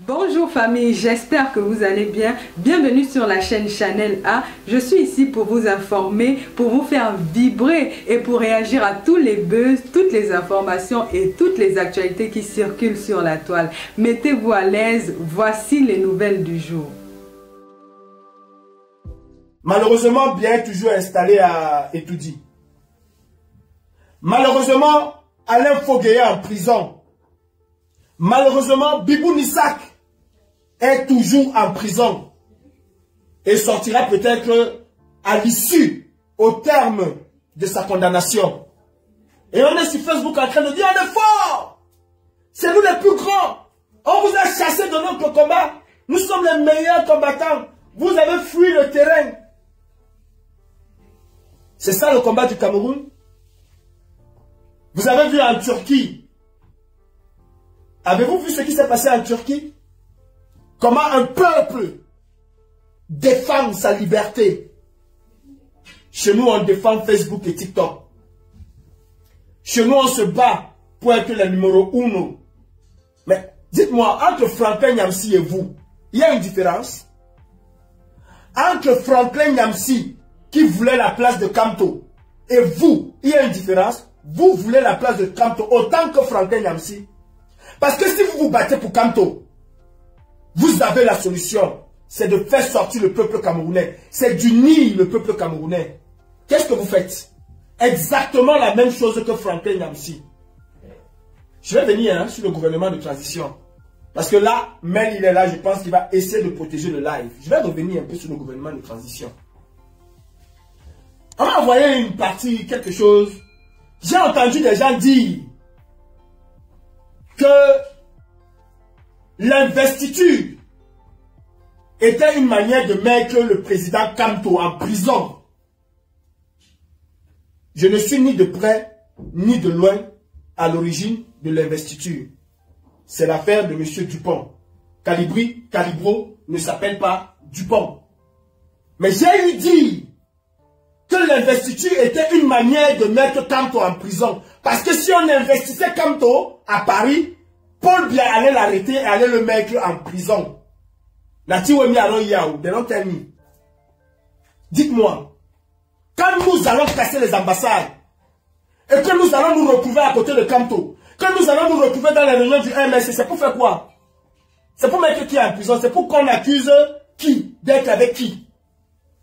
Bonjour famille, j'espère que vous allez bien. Bienvenue sur la chaîne Chanel A. Je suis ici pour vous informer, pour vous faire vibrer et pour réagir à tous les buzz, toutes les informations et toutes les actualités qui circulent sur la toile. Mettez-vous à l'aise, voici les nouvelles du jour. Malheureusement, bien est toujours installé à Etoudi. Malheureusement, Alain Fogueye en prison. Malheureusement, Bibou Nissak est toujours en prison et sortira peut-être à l'issue, au terme de sa condamnation. Et on est sur Facebook en train de dire, on est fort, c'est nous les plus grands, on vous a chassé de notre combat, nous sommes les meilleurs combattants, vous avez fui le terrain. C'est ça le combat du Cameroun. Vous avez vu en Turquie, avez-vous vu ce qui s'est passé en Turquie? Comment un peuple défend sa liberté. Chez nous, on défend Facebook et TikTok. Chez nous, on se bat pour être le numéro 1. Mais dites-moi, entre Franklin Nyamsi et vous, il y a une différence? Entre Franklin Nyamsi, qui voulait la place de Kamto, et vous, il y a une différence? Vous voulez la place de Kamto autant que Franklin Nyamsi. Parce que si vous vous battez pour Kamto, vous avez la solution. C'est de faire sortir le peuple camerounais. C'est d'unir le peuple camerounais. Qu'est-ce que vous faites? Exactement la même chose que Franklin Nyamsi. Je vais venir sur le gouvernement de transition. Parce que là, Mel il est là, je pense qu'il va essayer de protéger le live. Je vais revenir un peu sur le gouvernement de transition. On m'a envoyé une partie, quelque chose. J'ai entendu des gens dire que l'investiture était une manière de mettre le président Kamto en prison. Je ne suis ni de près ni de loin à l'origine de l'investiture. C'est l'affaire de M. Dupont. Calibro ne s'appelle pas Dupont. Mais j'ai eu dit que l'investiture était une manière de mettre Kamto en prison. Parce que si on investissait Kamto à Paris, Paul Biya allait l'arrêter et allait le mettre en prison. Dites-moi, quand nous allons casser les ambassades et que nous allons nous retrouver à côté de Kamto, que nous allons nous retrouver dans les réunions du MSC, c'est pour faire quoi? C'est pour mettre qui en prison? C'est pour qu'on accuse qui d'être avec qui?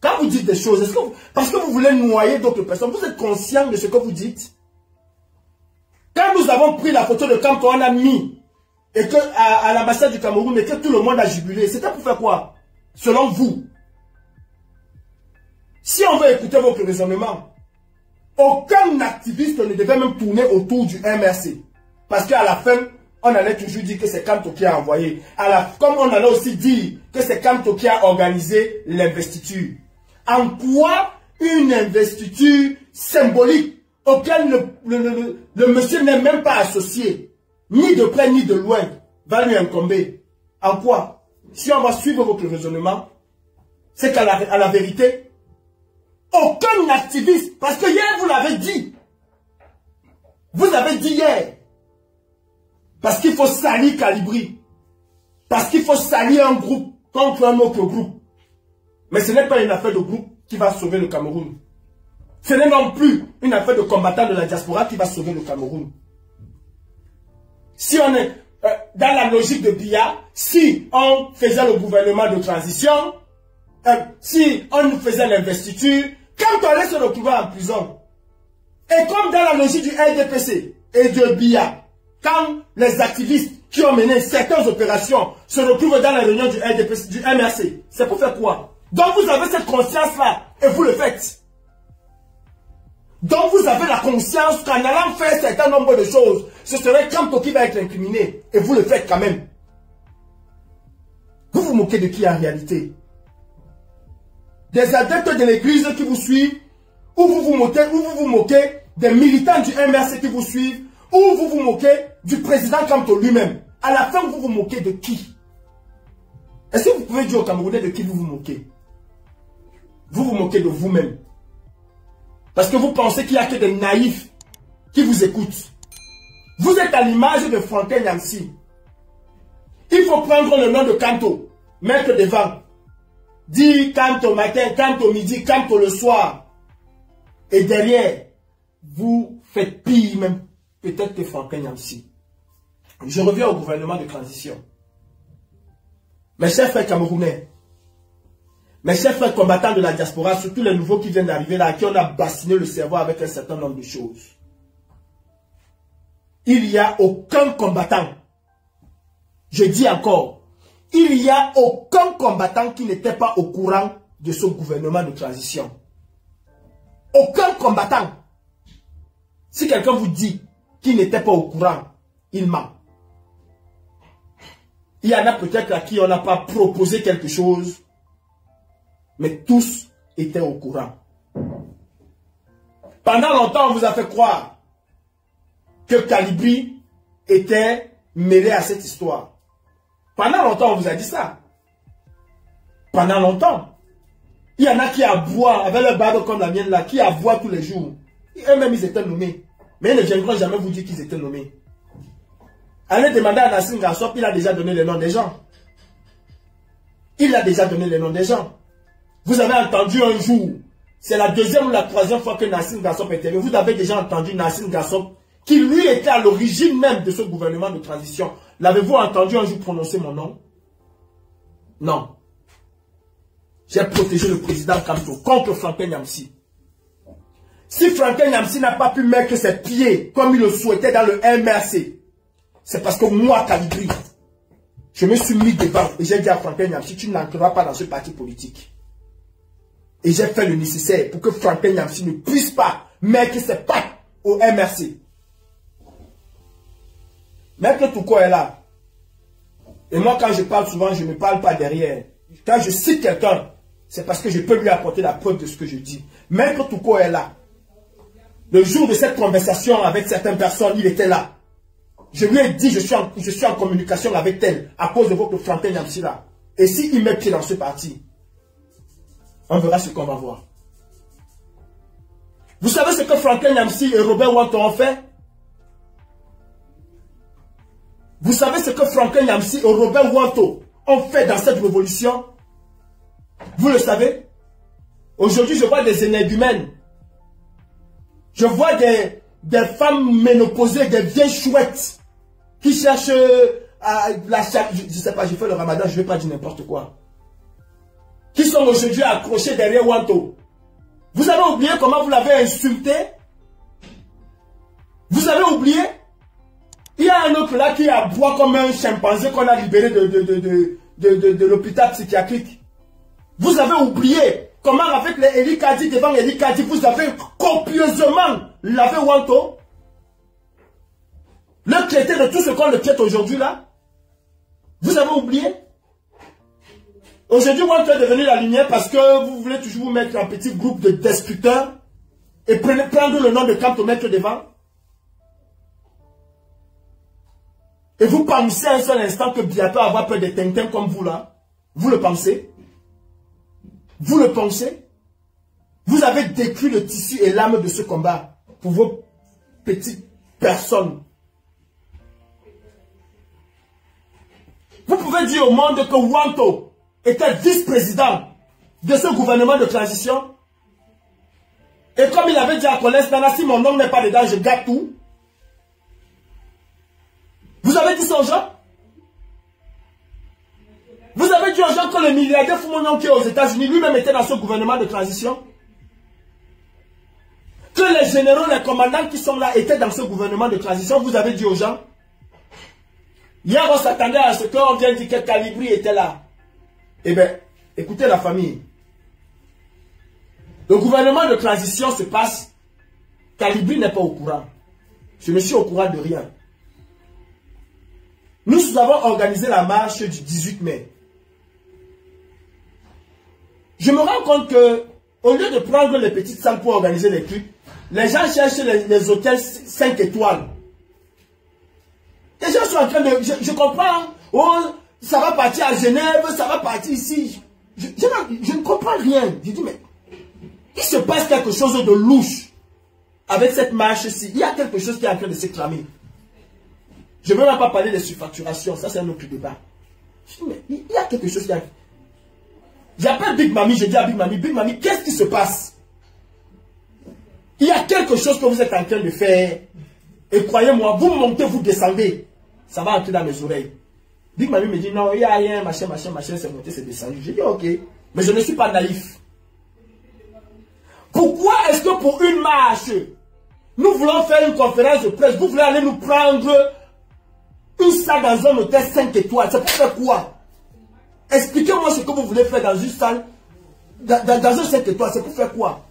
Quand vous dites des choses, est-ce que parce que vous voulez noyer d'autres personnes, vous êtes conscient de ce que vous dites? Quand nous avons pris la photo de Kamto, on a mis et que à l'ambassade du Cameroun et que tout le monde a jubilé, c'était pour faire quoi? Selon vous. Si on veut écouter votre raisonnement, aucun activiste ne devait même tourner autour du MRC. Parce qu'à la fin, on allait toujours dire que c'est Kamto qui a envoyé. Comme on allait aussi dire que c'est Kamto qui a organisé l'investiture. En quoi une investiture symbolique auquel le monsieur n'est même pas associé, ni de près ni de loin, va lui incomber? En quoi? Si on va suivre votre raisonnement, c'est qu'à la vérité, aucun activiste, parce que hier vous l'avez dit, vous avez dit hier, parce qu'il faut salir Calibri, parce qu'il faut salir un groupe contre un autre groupe. Mais ce n'est pas une affaire de groupe qui va sauver le Cameroun. Ce n'est non plus une affaire de combattants de la diaspora qui va sauver le Cameroun. Si on est dans la logique de Biya, si on faisait le gouvernement de transition, si on faisait l'investiture, quand on allait se retrouver en prison, et comme dans la logique du RDPC et de Biya, quand les activistes qui ont mené certaines opérations se retrouvent dans la réunion du RDPC, du MRC, c'est pour faire quoi? Donc vous avez cette conscience-là et vous le faites. Donc vous avez la conscience qu'en allant faire un certain nombre de choses, ce serait Kamto qui va être incriminé. Et vous le faites quand même. Vous vous moquez de qui en réalité? Des adeptes de l'église qui vous suivent, ou vous vous moquez des militants du MRC qui vous suivent, ou vous vous moquez du président Kamto lui-même. À la fin, vous vous moquez de qui? Est-ce que vous pouvez dire aux Camerounais de qui vous vous moquez? Vous vous moquez de vous-même. Parce que vous pensez qu'il n'y a que des naïfs qui vous écoutent. Vous êtes à l'image de Franklin Nyamsi. Il faut prendre le nom de Kanto, mettre devant. Dire Kanto matin, Kanto midi, Kanto le soir. Et derrière, vous faites pire même peut-être que Franklin Nyamsi. Je reviens au gouvernement de transition. Mes chers frères camerounais, mes chers frères combattants de la diaspora, surtout les nouveaux qui viennent d'arriver là, à qui on a bassiné le cerveau avec un certain nombre de choses. Il n'y a aucun combattant, je dis encore, il n'y a aucun combattant qui n'était pas au courant de ce gouvernement de transition. Aucun combattant. Si quelqu'un vous dit qu'il n'était pas au courant, il ment. Il y en a peut-être à qui on n'a pas proposé quelque chose, mais tous étaient au courant. Pendant longtemps, on vous a fait croire que Kalibri était mêlé à cette histoire. Pendant longtemps, on vous a dit ça. Pendant longtemps. Il y en a qui aboient, avec leur barbe comme la mienne là, qui aboient tous les jours. Eux-mêmes, ils étaient nommés. Mais ils ne viendront jamais vous dire qu'ils étaient nommés. Allez demander à Nassir Ngassop, il a déjà donné les noms des gens. Il a déjà donné les noms des gens. Vous avez entendu un jour, c'est la deuxième ou la troisième fois que Nassir Ngassop est arrivé. Vous avez déjà entendu Nassir Ngassop, qui lui était à l'origine même de ce gouvernement de transition. L'avez-vous entendu un jour prononcer mon nom? Non. J'ai protégé le président Kanto contre Franklin Nyamsi. Si Franklin Nyamsi n'a pas pu mettre ses pieds comme il le souhaitait dans le MRC, c'est parce que moi, Kalibri, je me suis mis devant et j'ai dit à Franklin Nyamsi, tu n'entreras pas dans ce parti politique. Et j'ai fait le nécessaire pour que Franklin Nyamsi ne puisse pas mettre ses pattes au MRC. Maître Touko est là. Et moi, quand je parle souvent, je ne parle pas derrière. Quand je cite quelqu'un, c'est parce que je peux lui apporter la preuve de ce que je dis. Maître Touko est là. Le jour de cette conversation avec certaines personnes, il était là. Je lui ai dit, je suis en communication avec elle à cause de votre Franklin Nyamsi là. Et s'il met pied dans ce parti, on verra ce qu'on va voir. Vous savez ce que Franklin Nyamsi et Robert Wanto ont fait? Vous savez ce que Franklin Nyamsi et Robert Wanto ont fait dans cette révolution? Vous le savez? Aujourd'hui, je vois des énergumènes. Je vois des femmes ménopausées, des vieilles chouettes qui cherchent à la chatte. Je ne sais pas, j'ai fait le ramadan, je ne vais pas dire n'importe quoi. Qui sont aujourd'hui accrochés derrière Wanto. Vous avez oublié comment vous l'avez insulté? Vous avez oublié? Il y a un autre là qui aboie comme un chimpanzé qu'on a libéré de l'hôpital psychiatrique. Vous avez oublié comment avec les Eli Kadi devant Eli Kadi, vous avez copieusement lavé Wanto. Le traité de tout ce qu'on le traite aujourd'hui là. Vous avez oublié? Aujourd'hui, Wanto est devenu la lumière parce que vous voulez toujours vous mettre en petit groupe de destructeurs et prendre le nom de Kanto mettre devant. Et vous pensez un seul instant que bientôt avoir peur des Tintin comme vous là? Vous le pensez? Vous le pensez? Vous avez détruit le tissu et l'âme de ce combat pour vos petites personnes. Vous pouvez dire au monde que Wanto était vice-président de ce gouvernement de transition. Et comme il avait dit à Colin Nana, si mon nom n'est pas dedans, je garde tout. Vous avez dit ça aux gens? Vous avez dit aux gens que le milliardaire Foumounion qui est aux États-Unis, lui-même était dans ce gouvernement de transition? Que les généraux, les commandants qui sont là étaient dans ce gouvernement de transition? Vous avez dit aux gens? Hier, on s'attendait à ce qu'on vienne dire que Kalibri était là. Eh bien, écoutez la famille. Le gouvernement de transition se passe. Kalibri n'est pas au courant. Je ne suis au courant de rien. Nous avons organisé la marche du 18 mai. Je me rends compte que, au lieu de prendre les petites salles pour organiser les trucs, les gens cherchent les hôtels 5 étoiles. Les gens sont en train de... Je comprends. Oh, ça va partir à Genève, ça va partir ici. Je ne comprends rien. Je dis, mais il se passe quelque chose de louche avec cette marche-ci. Il y a quelque chose qui est en train de s'éclamer. Je ne veux même pas parler de surfacturation. Ça, c'est un autre débat. Je dis, mais il y a quelque chose qui a... J'appelle Big Mami, je dis à Big Mami, qu'est-ce qui se passe? Il y a quelque chose que vous êtes en train de faire. Et croyez-moi, vous montez, vous descendez. Ça va entrer dans mes oreilles. Big Mami me dit, non, il y a rien, machin, c'est monté, c'est descendu. Je dis, ok, mais je ne suis pas naïf. Pourquoi est-ce que pour une marche, nous voulons faire une conférence de presse, vous voulez aller nous prendre une salle dans un hôtel 5 étoiles? C'est pour faire quoi? Expliquez-moi ce que vous voulez faire dans une salle, dans un 5 étoiles, c'est pour faire quoi?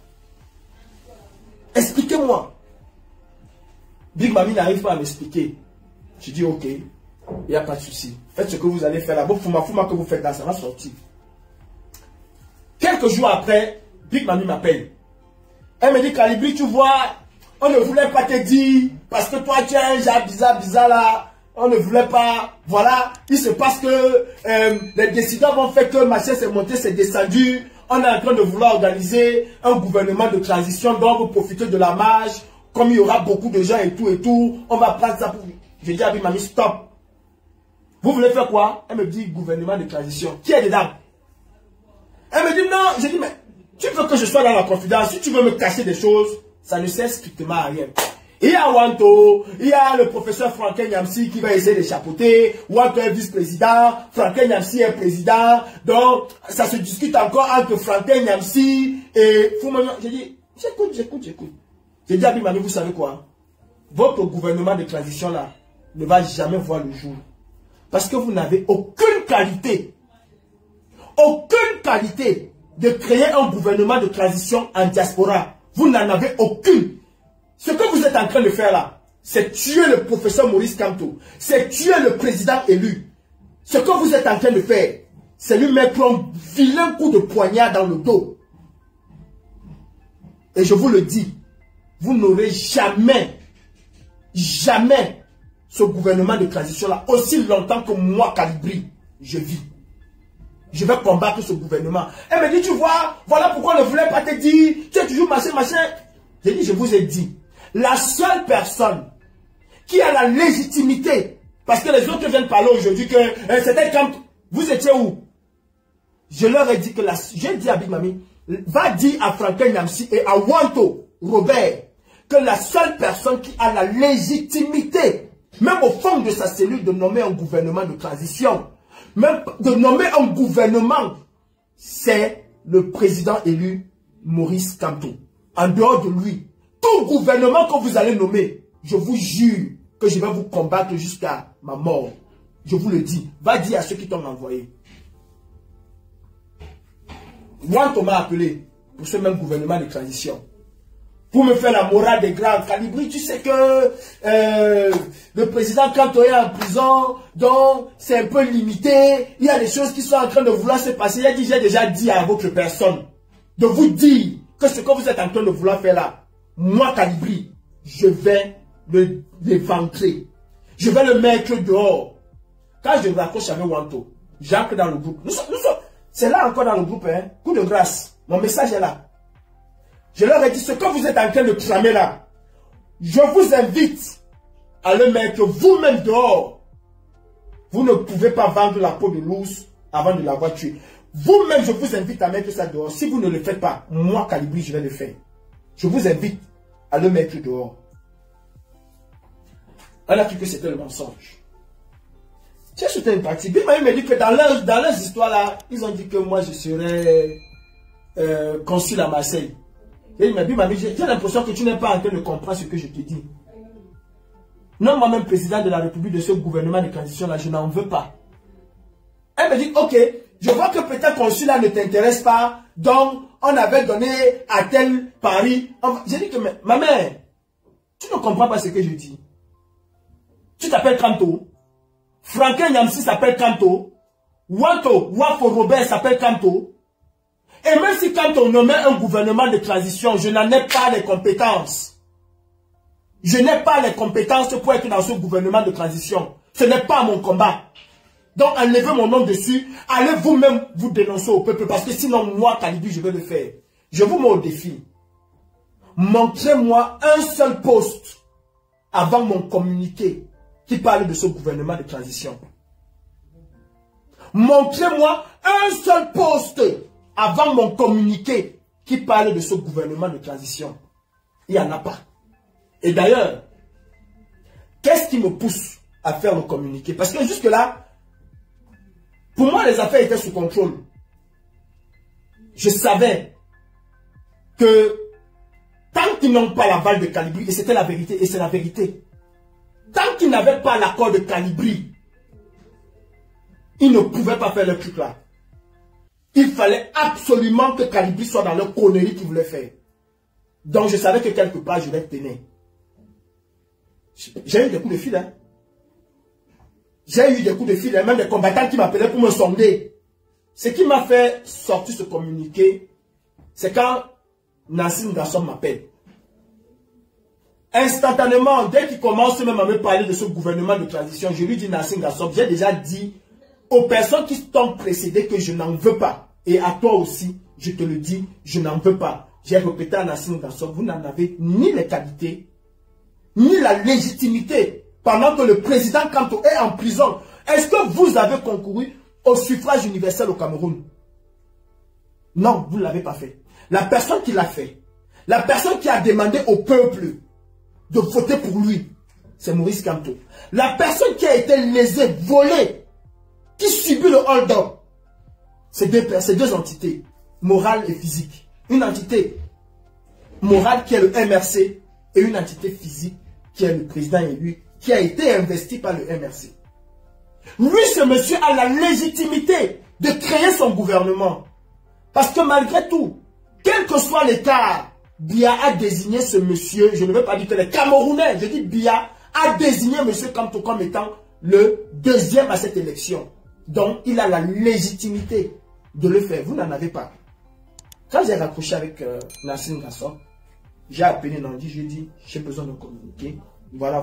Expliquez-moi. Big Mami n'arrive pas à m'expliquer. Je dis ok, il n'y a pas de souci. Faites ce que vous allez faire là. Bon, fouma que vous faites là, ça va sortir. Quelques jours après, Big Mami m'appelle. Elle me dit, Calibri, tu vois, on ne voulait pas te dire, parce que toi tu es un genre bizarre là. On ne voulait pas, voilà, il se passe que les décideurs vont faire que machin s'est monté, c'est descendu. On est en train de vouloir organiser un gouvernement de transition, donc vous profitez de la marge. Comme il y aura beaucoup de gens et tout, on va prendre ça pour... Je dis à Big Mami, stop. Vous voulez faire quoi? Elle me dit, gouvernement de transition. Qui est dedans? Elle me dit, non. Je dis, mais tu veux que je sois dans la confidence? Si tu veux me cacher des choses, ça ne sert strictement à rien. Il y a Wanto, il y a le professeur Franklin Nyamsi qui va essayer de chapeauter. Wanto est vice-président, Franklin Nyamsi est président. Donc, ça se discute encore entre Franklin Nyamsi et Foumanon. J'ai dit, j'écoute. J'ai dit à Big Mami, vous savez quoi? Votre gouvernement de transition là ne va jamais voir le jour. Parce que vous n'avez aucune qualité de créer un gouvernement de transition en diaspora. Vous n'en avez aucune. Ce que vous êtes en train de faire là, c'est tuer le professeur Maurice Kamto. C'est tuer le président élu. Ce que vous êtes en train de faire, c'est lui mettre un vilain coup de poignard dans le dos. Et je vous le dis, vous n'aurez jamais ce gouvernement de transition là, aussi longtemps que moi, Calibri, je vis. Je vais combattre ce gouvernement. Elle me dit, tu vois, voilà pourquoi on ne voulait pas te dire, tu es toujours machin. J'ai dit, je vous ai dit, la seule personne qui a la légitimité, parce que les autres viennent parler aujourd'hui que c'était quand vous étiez où? Je leur ai dit que j'ai dit à Big Mami, va dire à Franklin Nyamsi et à Wanto, Robert, que la seule personne qui a la légitimité, même au fond de sa cellule, de nommer un gouvernement de transition, même de nommer un gouvernement, c'est le président élu Maurice Kamto. En dehors de lui, tout gouvernement que vous allez nommer, je vous jure que je vais vous combattre jusqu'à ma mort. Je vous le dis. Va dire à ceux qui t'ont envoyé. Wanto m'a appelé pour ce même gouvernement de transition. Pour me faire la morale des grands. Calibri, tu sais que le président Kamto est en prison, donc c'est un peu limité. Il y a des choses qui sont en train de vouloir se passer. J'ai déjà dit à votre personne de vous dire que ce que vous êtes en train de vouloir faire là, moi, Calibri, je vais l'éventrer. Je vais le mettre dehors. Quand je raccroche avec Wanto, j'entre dans le groupe. C'est là encore dans le groupe, hein. Coup de grâce. Mon message est là. Je leur ai dit, ce que vous êtes en train de clamer là, je vous invite à le mettre vous-même dehors. Vous ne pouvez pas vendre la peau de l'ours avant de l'avoir tué. Vous-même, je vous invite à mettre ça dehors. Si vous ne le faites pas, moi, Calibri, je vais le faire. Je vous invite à le mettre dehors. On a cru que c'était le mensonge. J'ai sauté une partie. Big Mami me dit que dans leurs histoires là, ils ont dit que moi, je serais consul à Marseille. Et Big Mami, j'ai l'impression que tu n'es pas en train de comprendre ce que je te dis. Non, moi-même, président de la République de ce gouvernement de transition là, je n'en veux pas. Elle me dit, ok, je vois que peut-être consul là ne t'intéresse pas, donc on avait donné à tel pari. J'ai dit que, ma mère, tu ne comprends pas ce que je dis. Tu t'appelles Kamto. Franklin Nyamsi s'appelle Kamto. Wafo Robert s'appelle Kamto. Et même si Kamto nommait un gouvernement de transition, je n'en ai pas les compétences. Je n'ai pas les compétences pour être dans ce gouvernement de transition. Ce n'est pas mon combat. Donc enlevez mon nom dessus, allez vous-même vous dénoncer au peuple, parce que sinon moi, Calibri, je vais le faire. Je vous mets au défi. Montrez-moi un seul poste avant mon communiqué qui parle de ce gouvernement de transition. Montrez-moi un seul poste avant mon communiqué qui parle de ce gouvernement de transition. Il n'y en a pas. Et d'ailleurs, qu'est-ce qui me pousse à faire le communiqué? Parce que jusque-là, pour moi, les affaires étaient sous contrôle. Je savais que tant qu'ils n'ont pas l'aval de Calibri, et c'était la vérité, et c'est la vérité, tant qu'ils n'avaient pas l'accord de Calibri, ils ne pouvaient pas faire le truc là. Il fallait absolument que Calibri soit dans leur connerie qu'ils voulaient faire. Donc je savais que quelque part je les tenais. J'ai eu des coups de fil. Hein. J'ai eu des coups de fil, hein, même des combattants qui m'appelaient pour me sonder. Ce qui m'a fait sortir ce communiqué, c'est quand Nassim Gasson m'appelle. Instantanément, dès qu'il commence même à me parler de ce gouvernement de transition, je lui dis Nassim Gasson, j'ai déjà dit aux personnes qui t'ont précédé que je n'en veux pas. Et à toi aussi, je te le dis, je n'en veux pas. J'ai répété à Nassim Gasson, vous n'en avez ni les qualités, ni la légitimité. Pendant que le président Kanto est en prison, est-ce que vous avez concouru au suffrage universel au Cameroun? Non, vous ne l'avez pas fait. La personne qui l'a fait, la personne qui a demandé au peuple de voter pour lui, c'est Maurice Kamto. La personne qui a été lésée, volée, qui subit le hold-up, c'est deux entités, morale et physique. Une entité morale qui est le MRC et une entité physique qui est le président élu, qui a été investi par le MRC. Lui, ce monsieur a la légitimité de créer son gouvernement. Parce que malgré tout, quel que soit l'écart, Biya a désigné ce monsieur, je ne veux pas dire que les Camerounais, je dis Biya a désigné monsieur Kamto comme étant le deuxième à cette élection. Donc, il a la légitimité de le faire. Vous n'en avez pas. Quand j'ai raccroché avec Nassim Gasson, j'ai appelé Nandi, j'ai dit, j'ai besoin de communiquer. Voilà.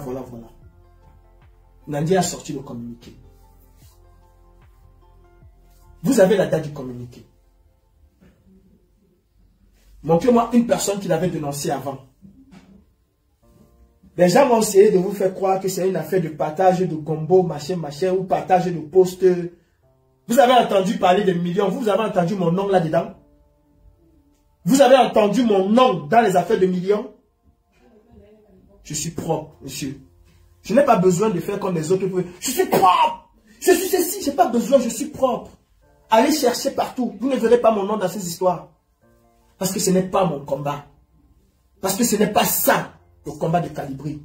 Nandi a sorti le communiqué. Vous avez la date du communiqué. Montrez-moi une personne qui l'avait dénoncé avant. Les gens vont essayer de vous faire croire que c'est une affaire de partage de gombo, machin, ou partage de posts. Vous avez entendu parler de millions. Vous avez entendu mon nom là-dedans. Vous avez entendu mon nom dans les affaires de millions. Je suis propre, monsieur. Je n'ai pas besoin de faire comme les autres. Je suis propre. Je suis ceci. Je n'ai pas besoin. Je suis propre. Allez chercher partout. Vous ne verrez pas mon nom dans ces histoires. Parce que ce n'est pas mon combat. Parce que ce n'est pas ça, le combat de Calibri.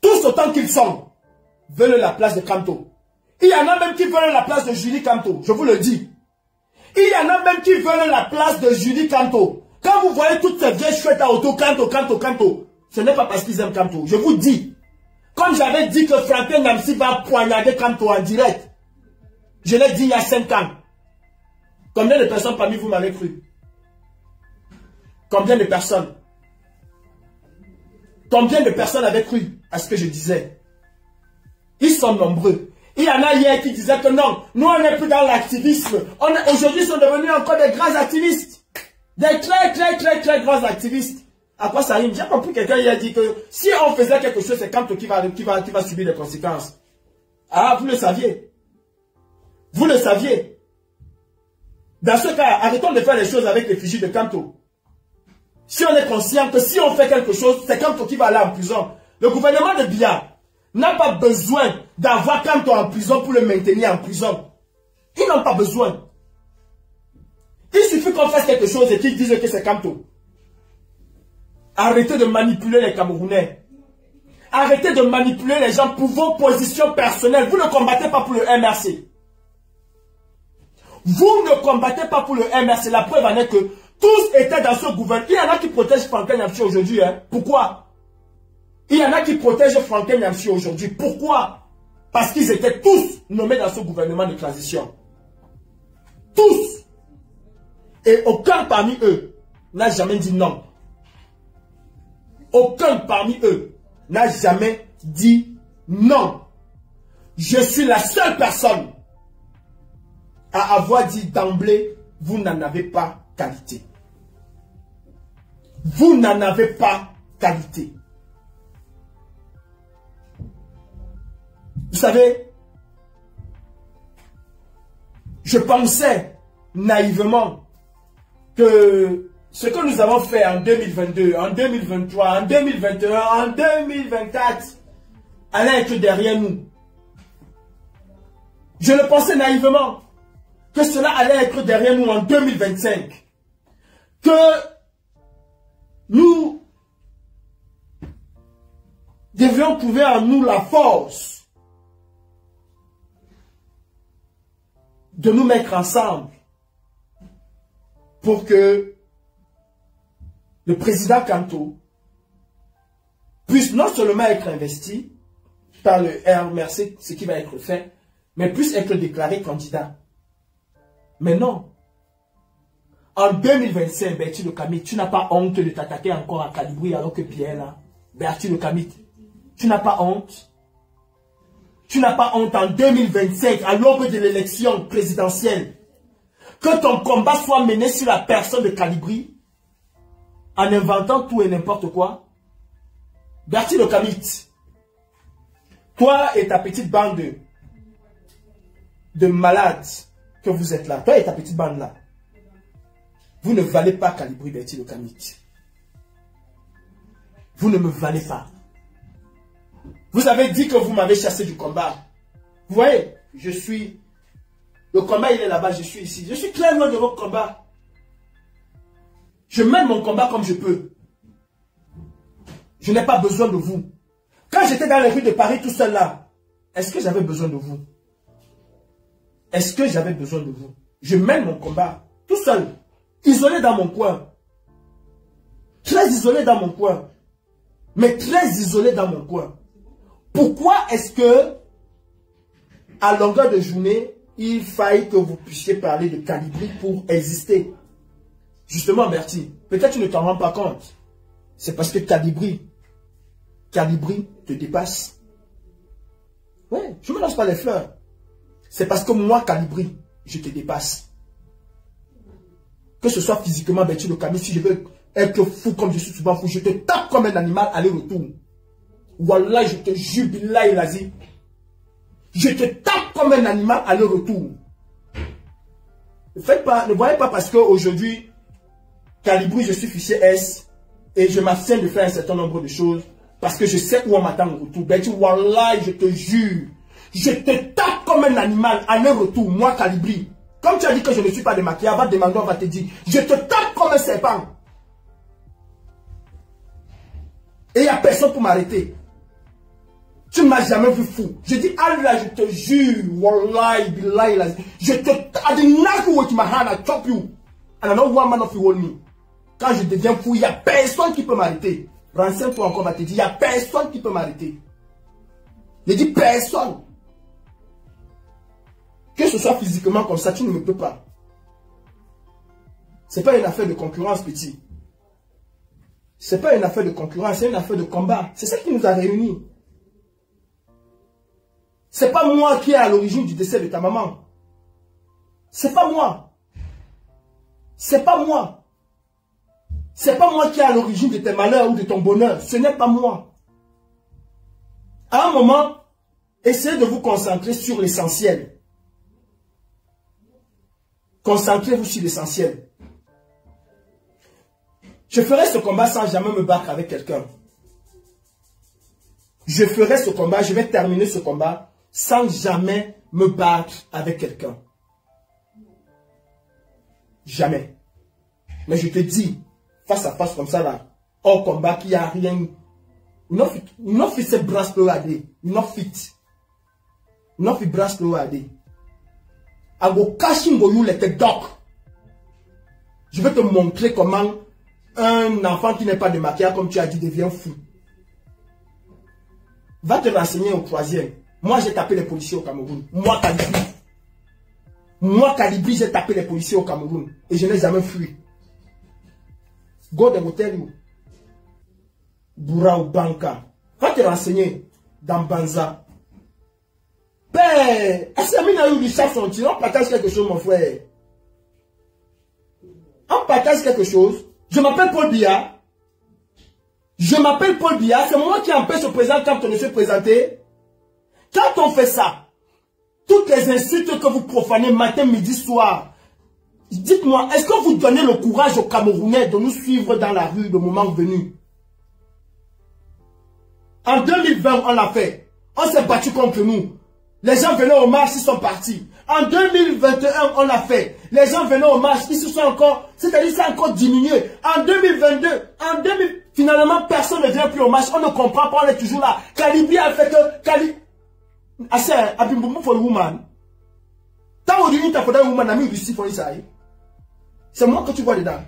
Tous autant qu'ils sont, veulent la place de Kamto. Il y en a même qui veulent la place de Julie Kamto. Je vous le dis. Il y en a même qui veulent la place de Julie Kamto. Quand vous voyez toutes ces vieilles chouettes à auto, Kamto, ce n'est pas parce qu'ils aiment Kamto. Je vous dis. Comme j'avais dit que Franklin Namsi va poignarder Kamto en direct. Je l'ai dit il y a 5 ans. Combien de personnes parmi vous m'avez cru? Combien de personnes? Combien de personnes avaient cru à ce que je disais? Ils sont nombreux. Il y en a hier qui disaient que non, nous on n'est plus dans l'activisme. Aujourd'hui, ils sont devenus encore des grands activistes. Des très grands activistes. À quoi ça rime? J'ai compris quelqu'un hier dit que si on faisait quelque chose, c'est Kamto qui va subir les conséquences. Ah, vous le saviez. Vous le saviez. Dans ce cas, arrêtons de faire les choses avec les fichiers de Kamto. Si on est conscient que si on fait quelque chose, c'est Kamto qui va aller en prison. Le gouvernement de Biya n'a pas besoin d'avoir Kamto en prison pour le maintenir en prison. Ils n'ont pas besoin. Il suffit qu'on fasse quelque chose et qu'ils disent que c'est Kamto. Arrêtez de manipuler les Camerounais. Arrêtez de manipuler les gens pour vos positions personnelles. Vous ne combattez pas pour le MRC. Vous ne combattez pas pour le MRC. La preuve en est que tous étaient dans ce gouvernement. Il y en a qui protègent Franklin Nyamsi aujourd'hui. Hein. Pourquoi? Il y en a qui protègent Franklin Nyamsi aujourd'hui. Pourquoi? Parce qu'ils étaient tous nommés dans ce gouvernement de transition. Tous. Et aucun parmi eux n'a jamais dit non. Aucun parmi eux n'a jamais dit non. Je suis la seule personne à avoir dit d'emblée, vous n'en avez pas qualité. Vous n'en avez pas qualité. Vous savez, Je pensais naïvement que ce que nous avons fait en 2022, en 2023, en 2021, en 2024 allait être derrière nous. Je le pensais naïvement que cela allait être derrière nous en 2025. Que nous devions trouver en nous la force de nous mettre ensemble pour que le président Kanto puisse non seulement être investi par le RMRC, ce qui va être fait, mais puisse être déclaré candidat. Mais non. En 2025, Bertie Le Kamit, tu n'as pas honte de t'attaquer encore à Kalibri alors que Pierre là. Bertie Le Kamit, tu n'as pas honte. Tu n'as pas honte en 2025, à l'aube de l'élection présidentielle, que ton combat soit mené sur la personne de Kalibri en inventant tout et n'importe quoi. Bertie Le Kamit, toi et ta petite bande de malades que vous êtes là, toi et ta petite bande là, vous ne valez pas Kalibri Bertie Le Kamit. Vous ne me valez pas. Vous avez dit que vous m'avez chassé du combat. Vous voyez, je suis... Le combat, il est là-bas, je suis ici. Je suis très loin de votre combat. Je mène mon combat comme je peux. Je n'ai pas besoin de vous. Quand j'étais dans les rues de Paris tout seul là, est-ce que j'avais besoin de vous? Est-ce que j'avais besoin de vous? Je mène mon combat tout seul, isolé dans mon coin. Très isolé dans mon coin. Mais très isolé dans mon coin. Pourquoi est-ce que, à longueur de journée, il faille que vous puissiez parler de Kalibri pour exister? Justement, Bertie, peut-être tu ne t'en rends pas compte. C'est parce que Kalibri te dépasse. Ouais, je ne me lance pas les fleurs. C'est parce que moi, Kalibri, je te dépasse. Que ce soit physiquement, Bertie Le Kamit, si je veux être fou comme je suis souvent fou, je te tape comme un animal aller-retour. Wallah, je te jure, Billah et Lazi. Je te tape comme un animal aller-retour. Ne voyez pas parce qu'aujourd'hui, Kalibri, je suis fichier S et je m'abstiens de faire un certain nombre de choses parce que je sais où on m'attend au retour. Ben, Wallah, je te jure, je te tape comme un animal aller-retour, moi, Kalibri. Comme tu as dit que je ne suis pas démaquillé, va te demander, on va te dire, je te tape comme un serpent. Et il n'y a personne pour m'arrêter. Tu ne m'as jamais vu fou. Je dis, Allah, je te jure, Wallahi, Billahi, je te... I did knock you with my hand, I chop you. And I know one man of you hold me. Quand je deviens fou, il n'y a personne qui peut m'arrêter. Renseigne-toi encore, va te dire, il n'y a personne qui peut m'arrêter. Je dis personne. Que ce soit physiquement comme ça, tu ne me peux pas. Ce n'est pas une affaire de concurrence, petit. Ce n'est pas une affaire de concurrence, c'est une affaire de combat. C'est ça qui nous a réunis. C'est pas moi qui est à l'origine du décès de ta maman. C'est pas moi. C'est pas moi. C'est pas moi qui est à l'origine de tes malheurs ou de ton bonheur. Ce n'est pas moi. À un moment, essayez de vous concentrer sur l'essentiel. Concentrez-vous sur l'essentiel. Je ferai ce combat sans jamais me battre avec quelqu'un. Je ferai ce combat, je vais terminer ce combat sans jamais me battre avec quelqu'un. Jamais. Mais je te dis, face à face comme ça là, hors combat, qu'il n'y a rien. Non fit cette brasse le AD. Non fit. Non fit brasse le AD. Ago kashim boyou le te doc. Je vais te montrer comment un enfant qui n'est pas démaquillé, comme tu as dit, devient fou. Va te renseigner au troisième. Moi, j'ai tapé les policiers au Cameroun. Moi, Kalibri. Moi, Kalibri, j'ai tapé les policiers au Cameroun. Et je n'ai jamais fui. Go de hotel you. Boura ou Banka. Va te renseigner dans Banza. Père, est-ce que a eu du chef frontière? On partage quelque chose, mon frère. On partage quelque chose. Je m'appelle Paul Biya. Je m'appelle Paul Biya. C'est moi qui empêche le président quand on ne se présenter. Quand on fait ça, tout toutes les insultes que vous profanez matin, midi, soir, dites-moi, est-ce que vous donnez le courage aux Camerounais de nous suivre dans la rue le moment venu? En 2020, on l'a fait. On s'est battu contre nous. Les gens venaient aux marches, ils sont partis. En 2021, on l'a fait. Les gens venaient aux marches, ils se sont encore... C'est-à-dire, c'est encore diminué. En 2022, finalement, personne ne vient plus aux marches. On ne comprend pas, on est toujours là. Calibi a fait que... C'est moi que tu vois dedans.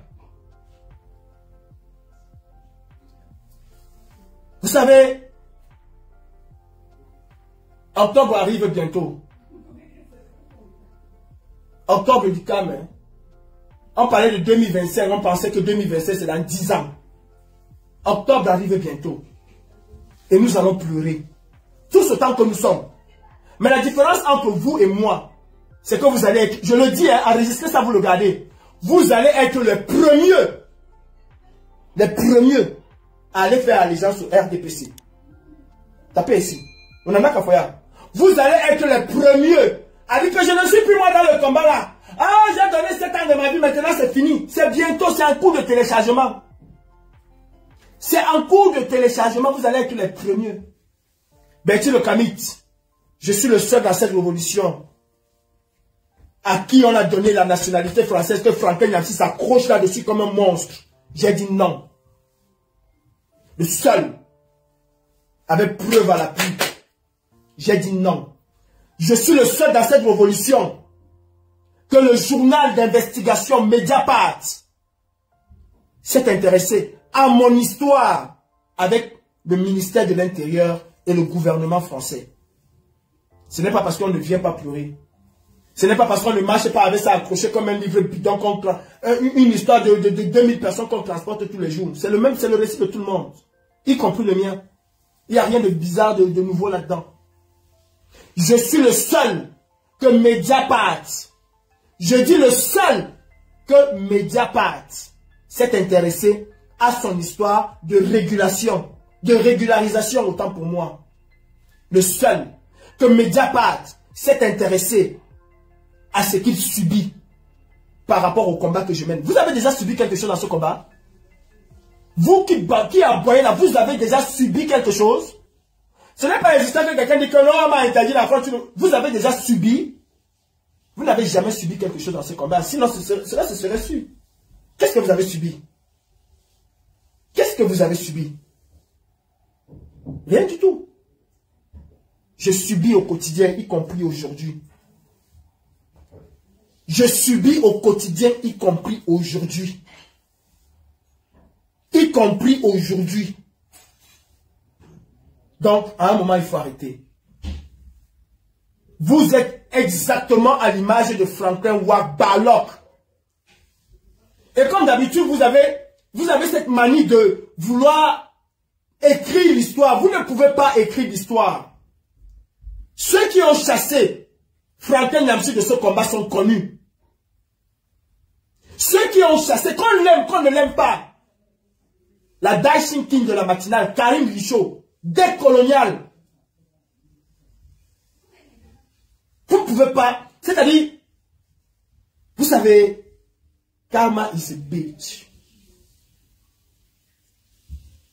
Vous savez, octobre arrive bientôt. Octobre du calme. Hein. On parlait de 2025, on pensait que 2025 c'est dans 10 ans. Octobre arrive bientôt. Et nous allons pleurer. Tout ce temps que nous sommes. Mais la différence entre vous et moi, c'est que vous allez être, je le dis, hein, enregistrez ça, vous le gardez. Vous allez être les premiers à aller faire allégeance au RDPC. Tapez ici. On en a qu'à faire. Vous allez être les premiers à dire que je ne suis plus moi dans le combat là. Ah, j'ai donné 7 ans de ma vie, maintenant c'est fini. C'est bientôt, c'est en cours de téléchargement. C'est en cours de téléchargement, vous allez être les premiers. Bertie le Kamit, je suis le seul dans cette révolution à qui on a donné la nationalité française, que Franklin Nyamsi s'accroche là-dessus comme un monstre. J'ai dit non. Le seul, avec preuve à l'appui, j'ai dit non. Je suis le seul dans cette révolution que le journal d'investigation Mediapart s'est intéressé à mon histoire avec le ministère de l'Intérieur et le gouvernement français. Ce n'est pas parce qu'on ne vient pas pleurer. Ce n'est pas parce qu'on ne marche pas avec ça accroché comme un livre bidon contre une histoire de 2000 personnes qu'on transporte tous les jours. C'est le même, c'est le récit de tout le monde, y compris le mien. Il n'y a rien de bizarre, de nouveau là-dedans. Je suis le seul que Mediapart, je dis le seul que Mediapart s'est intéressé à son histoire de régulation, de régularisation autant pour moi. Le seul que Mediapart s'est intéressé à ce qu'il subit par rapport au combat que je mène. Vous avez déjà subi quelque chose dans ce combat? Vous qui aboyez là, vous avez déjà subi quelque chose? Ce n'est pas existant que quelqu'un dit que non, on m'a interdit la France. Vous avez déjà subi. Vous n'avez jamais subi quelque chose dans ce combat. Sinon, cela se serait su. Qu'est-ce que vous avez subi? Qu'est-ce que vous avez subi? Rien du tout. Je subis au quotidien, y compris aujourd'hui. Je subis au quotidien, y compris aujourd'hui. Y compris aujourd'hui. Donc, à un moment, il faut arrêter. Vous êtes exactement à l'image de Franklin Wagbalock. Et comme d'habitude, vous avez cette manie de vouloir écrire l'histoire. Vous ne pouvez pas écrire l'histoire. Ceux qui ont chassé Franklin Nyamsi de ce combat sont connus. Ceux qui ont chassé, qu'on l'aime, qu'on ne l'aime pas, la Daishin King de la matinale, Karim Richaud, décolonial. Vous ne pouvez pas, c'est-à-dire, vous savez, karma is a bitch.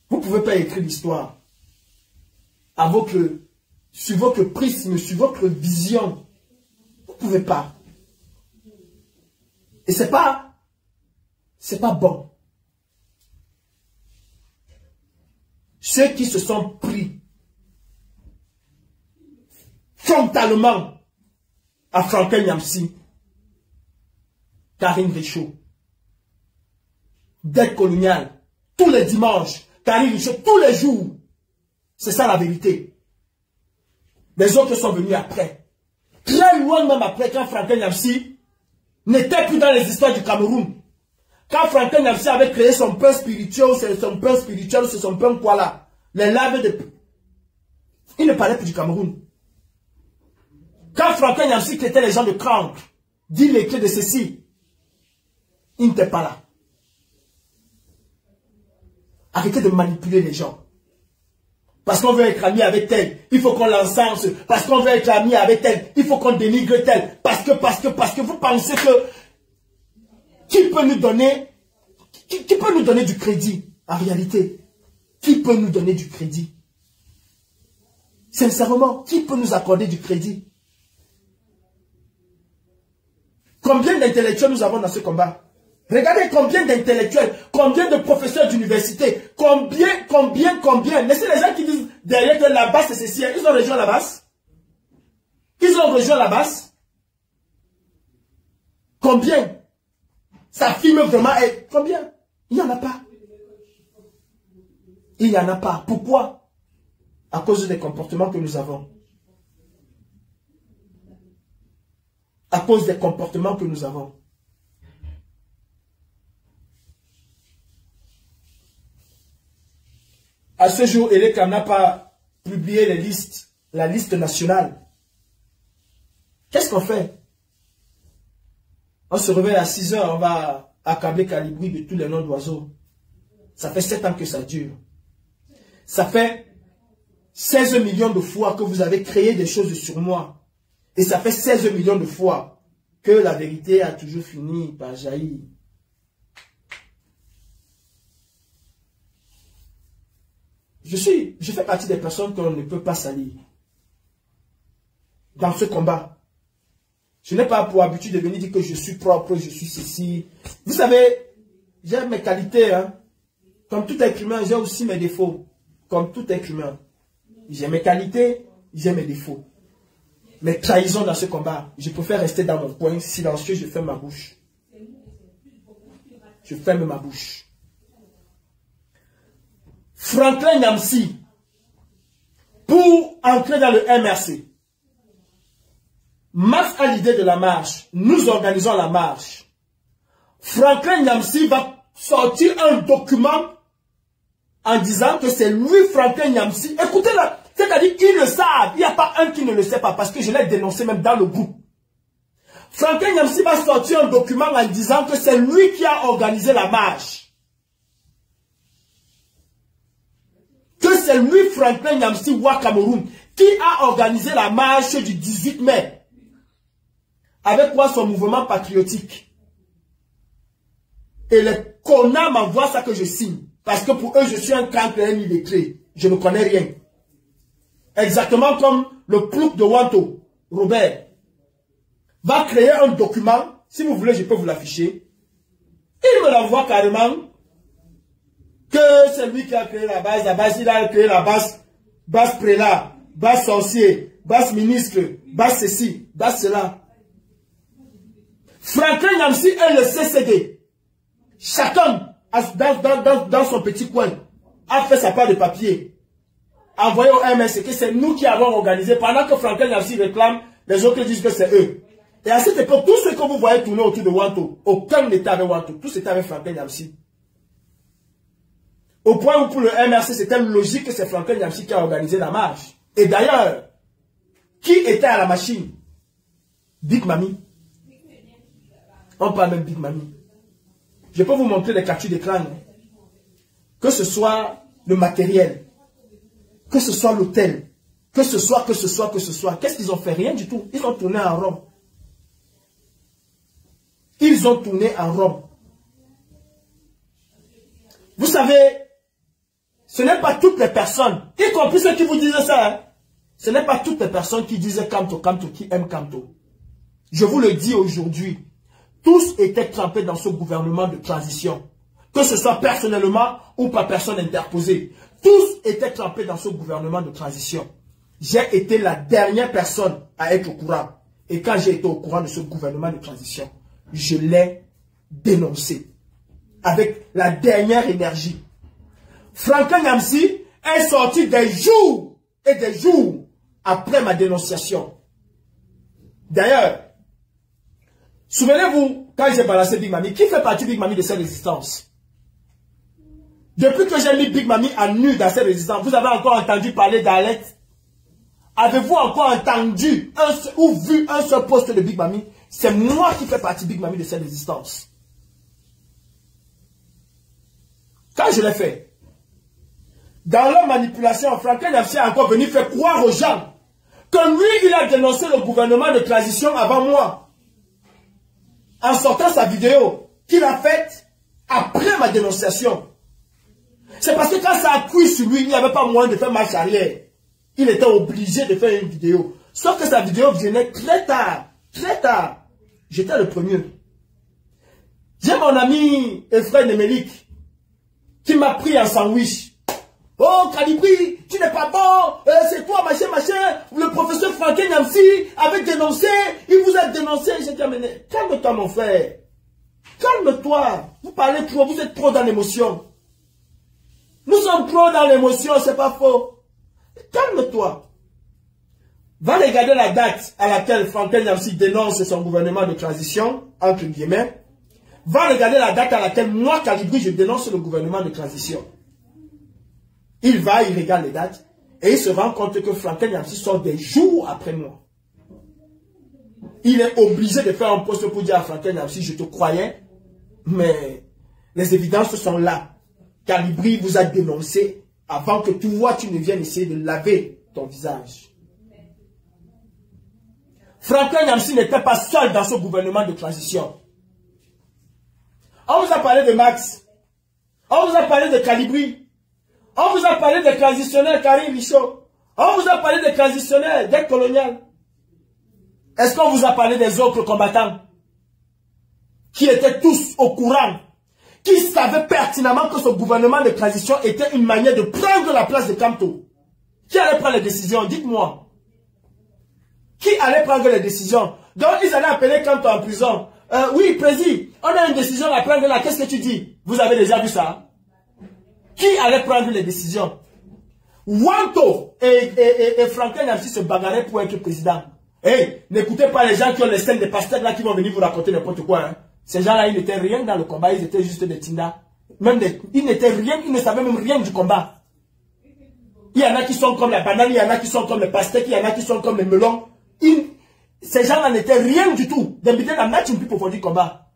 Vous ne pouvez pas écrire l'histoire sur votre prisme, sur votre vision. Vous ne pouvez pas. Et c'est pas bon. Ceux qui se sont pris frontalement à Franklin Nyamsi, Karim Richaud, dette coloniale, tous les dimanches, Karim Richaud, tous les jours. C'est ça la vérité. Les autres sont venus après. Très loin même après, quand Franklin Nyamsi n'était plus dans les histoires du Cameroun. Quand Franklin Nyamsi avait créé son pain spirituel, c'est son pain quoi là? Les laves de... Il ne parlait plus du Cameroun. Quand Franklin Nyamsi quittait les gens de Crank, dit les clés de ceci, il n'était pas là. Arrêtez de manipuler les gens. Parce qu'on veut être ami avec tel, il faut qu'on l'encense. Parce qu'on veut être ami avec tel, il faut qu'on dénigre tel. Parce que vous pensez que qui peut nous donner du crédit en réalité? Qui peut nous donner du crédit? Sincèrement, qui peut nous accorder du crédit? Combien d'intellectuels nous avons dans ce combat? Regardez combien d'intellectuels, combien de professeurs d'université, combien. Mais c'est les gens qui disent derrière que la base c'est ceci, ils ont rejoint la base. Ils ont rejoint la base. Combien? Ça filme vraiment. Combien? Il n'y en a pas. Il n'y en a pas. Pourquoi? À cause des comportements que nous avons. À cause des comportements que nous avons. À ce jour, Eleka n'a pas publié la liste nationale. Qu'est-ce qu'on fait? On se réveille à 6 heures, on va accabler Calibri de tous les noms d'oiseaux. Ça fait 7 ans que ça dure. Ça fait 16 millions de fois que vous avez créé des choses sur moi. Et ça fait 16 millions de fois que la vérité a toujours fini par jaillir. Je fais partie des personnes qu'on ne peut pas salir. Dans ce combat. Je n'ai pas pour habitude de venir dire que je suis propre, je suis ceci. Vous savez, j'ai mes qualités. Hein. Comme tout être humain, j'ai aussi mes défauts. Comme tout être humain. J'ai mes qualités, j'ai mes défauts. Mais trahison dans ce combat, je préfère rester dans mon coin, silencieux, je ferme ma bouche. Je ferme ma bouche. Franklin Nyamsi, pour entrer dans le MRC, Max a l'idée de la marche. Nous organisons la marche. Franklin Nyamsi va sortir un document en disant que c'est lui, Franklin Nyamsi. Écoutez-la. C'est-à-dire qu'ils le savent. Il n'y a pas un qui ne le sait pas parce que je l'ai dénoncé même dans le groupe. Franklin Nyamsi va sortir un document en disant que c'est lui qui a organisé la marche. Que c'est lui, Franklin Nyamsi, Wa Cameroun, qui a organisé la marche du 18 mai. Avec quoi son mouvement patriotique. Et les connards m'envoient ça que je signe. Parce que pour eux, je suis un cancre illettré. Je ne connais rien. Exactement comme le plouc de Wanto, Robert, va créer un document. Si vous voulez, je peux vous l'afficher. Il me l'envoie carrément. Que c'est lui qui a créé la base. La base, il a créé la base prélat, base sorcier, base ministre, base ceci, base cela. Franklin Nyamsi et le CCD, chacun dans son petit coin, a fait sa part de papier. Envoyé au MSC que c'est nous qui avons organisé. Pendant que Franklin Nyamsi réclame, les autres disent que c'est eux. Et à cette époque, tout ce que vous voyez tourner autour de Wanto, aucun n'était avec Wanto, tout c'était avec Franklin Nyamsi. Au point où pour le MRC, c'était logique que c'est Franklin Nyamsi qui a organisé la marche. Et d'ailleurs, qui était à la machine? Big Mami. On parle même Big Mami. Je peux vous montrer les captures d'écran. Que ce soit le matériel, que ce soit l'hôtel, que ce soit. Qu'est-ce qu'ils ont fait? Rien du tout. Ils ont tourné en rond. Ils ont tourné en rond. Vous savez, ce n'est pas toutes les personnes, y compris ceux qui vous disent ça, hein, ce n'est pas toutes les personnes qui disent Kanto, qui aiment Kanto. Je vous le dis aujourd'hui, tous étaient trempés dans ce gouvernement de transition. Que ce soit personnellement ou par personne interposée. Tous étaient trempés dans ce gouvernement de transition. J'ai été la dernière personne à être au courant. Et quand j'ai été au courant de ce gouvernement de transition, je l'ai dénoncé. Avec la dernière énergie. Franklin Nyamsi est sorti des jours et des jours après ma dénonciation. D'ailleurs, souvenez-vous, quand j'ai balancé Big Mami, qui fait partie Big Mami de cette résistance? Depuis que j'ai mis Big Mami à nu dans cette résistance, vous avez encore entendu parler d'Alette? Avez-vous encore entendu ou vu un seul poste de Big Mami? C'est moi qui fais partie Big Mami de cette résistance. Quand je l'ai fait, Dans leur manipulation, Franklin Nyamsi est encore venu faire croire aux gens que lui, il a dénoncé le gouvernement de transition avant moi. En sortant sa vidéo qu'il a faite après ma dénonciation. C'est parce que quand ça a cuit sur lui, il n'y avait pas moyen de faire marche arrière. Il était obligé de faire une vidéo. Sauf que sa vidéo venait très tard. Très tard. J'étais le premier. J'ai mon ami Efrain Nemelik qui m'a pris un sandwich. Oh, Calibri, tu n'es pas bon, c'est toi, machin, machin. Le professeur Franklin Nyamsi avait dénoncé, il vous a dénoncé. J'ai dit, mais calme-toi, mon frère. Calme-toi. Vous parlez trop, vous êtes trop dans l'émotion. Nous sommes trop dans l'émotion, c'est pas faux. Calme-toi. Va regarder la date à laquelle Franklin Nyamsi dénonce son gouvernement de transition, entre guillemets. Va regarder la date à laquelle moi, Calibri, je dénonce le gouvernement de transition. Il va, il regarde les dates et il se rend compte que Franklin Nyamsi sort des jours après moi. Il est obligé de faire un poste pour dire à Franklin Nyamsi, je te croyais, mais les évidences sont là. Calibri vous a dénoncé avant que toi tu ne viennes essayer de laver ton visage. Franklin Nyamsi n'était pas seul dans ce gouvernement de transition. On vous a parlé de Max. On vous a parlé de Calibri. On vous a parlé des transitionnels Karim Richaud. On vous a parlé des transitionnels d'aide coloniale. Est-ce qu'on vous a parlé des autres combattants qui étaient tous au courant, qui savaient pertinemment que ce gouvernement de transition était une manière de prendre la place de Kamto? Qui allait prendre les décisions? Dites-moi. Qui allait prendre les décisions? Donc ils allaient appeler Kamto en prison. Oui, président, on a une décision à prendre là. Qu'est-ce que tu dis? Vous avez déjà vu ça? Qui allait prendre les décisions? Wanto et Franklin Nyamsi se bagarraient pour être président. Hey, n'écoutez pas les gens qui ont les scènes de pasteurs là qui vont venir vous raconter n'importe quoi. Hein. Ces gens-là, ils n'étaient rien dans le combat, ils étaient juste des tindas. Ils n'étaient rien, ils ne savaient même rien du combat. Il y en a qui sont comme la banane, il y en a qui sont comme les pastèques, il y en a qui sont comme les melons. Ces gens-là n'étaient rien du tout. D'habiter la match un peu pour du combat.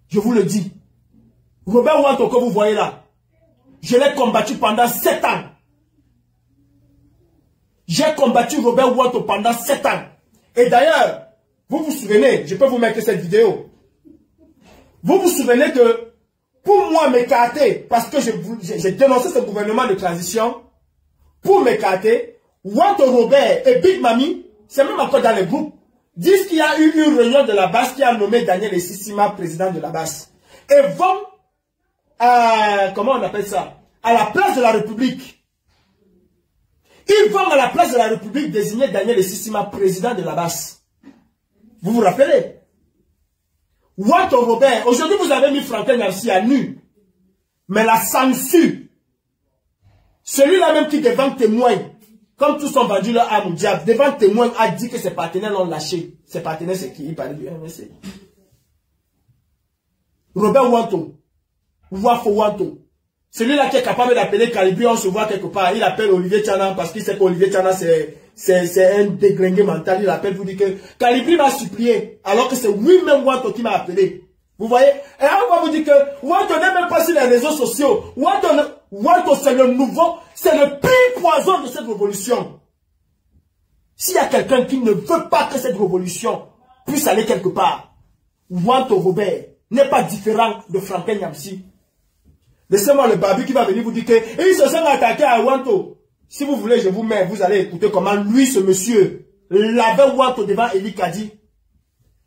Je vous le dis. Robert Wanto que vous voyez là, je l'ai combattu pendant 7 ans. J'ai combattu Robert Wanto pendant 7 ans. Et d'ailleurs, vous vous souvenez, je peux vous mettre cette vidéo. Vous vous souvenez que pour moi m'écarter, parce que j'ai dénoncé ce gouvernement de transition, pour m'écarter, Wanto Robert et Big Mami, c'est même encore dans les groupes, disent qu'il y a eu une réunion de la base qui a nommé Daniel Sissima président de la base. Et vont comment on appelle ça? À la place de la République. Ils vont à la place de la République désigner Daniel Sissima président de la base. Vous vous rappelez? Wanto Robert, aujourd'hui vous avez mis Franklin Nyamsi à nu. Mais la censure, celui-là même qui devant témoin, comme tous sont vendus leur âme au diable, devant témoin a dit que ses partenaires l'ont lâché. Ses partenaires c'est qui? Il parlait du MSC. Robert Wanto. Wafo Wanto. Celui-là qui est capable d'appeler Calibri, on se voit quelque part. Il appelle Olivier Tchana parce qu'il sait qu'Olivier Tchana c'est un déglingué mental. Il appelle pour dire que Calibri m'a supplié. Alors que c'est lui-même Wanto qui m'a appelé. Vous voyez? Et on va vous dire que Wanto n'est même pas sur les réseaux sociaux. Wanto c'est le nouveau, c'est le pire poison de cette révolution. S'il y a quelqu'un qui ne veut pas que cette révolution puisse aller quelque part, Wanto Robert n'est pas différent de Franklin Nyamsi. Laissez-moi le barbu qui va venir vous dire que ils se sont attaqués à Wanto. Si vous voulez, je vous mets, vous allez écouter comment lui, ce monsieur, lavait Wanto devant Eli Kadi.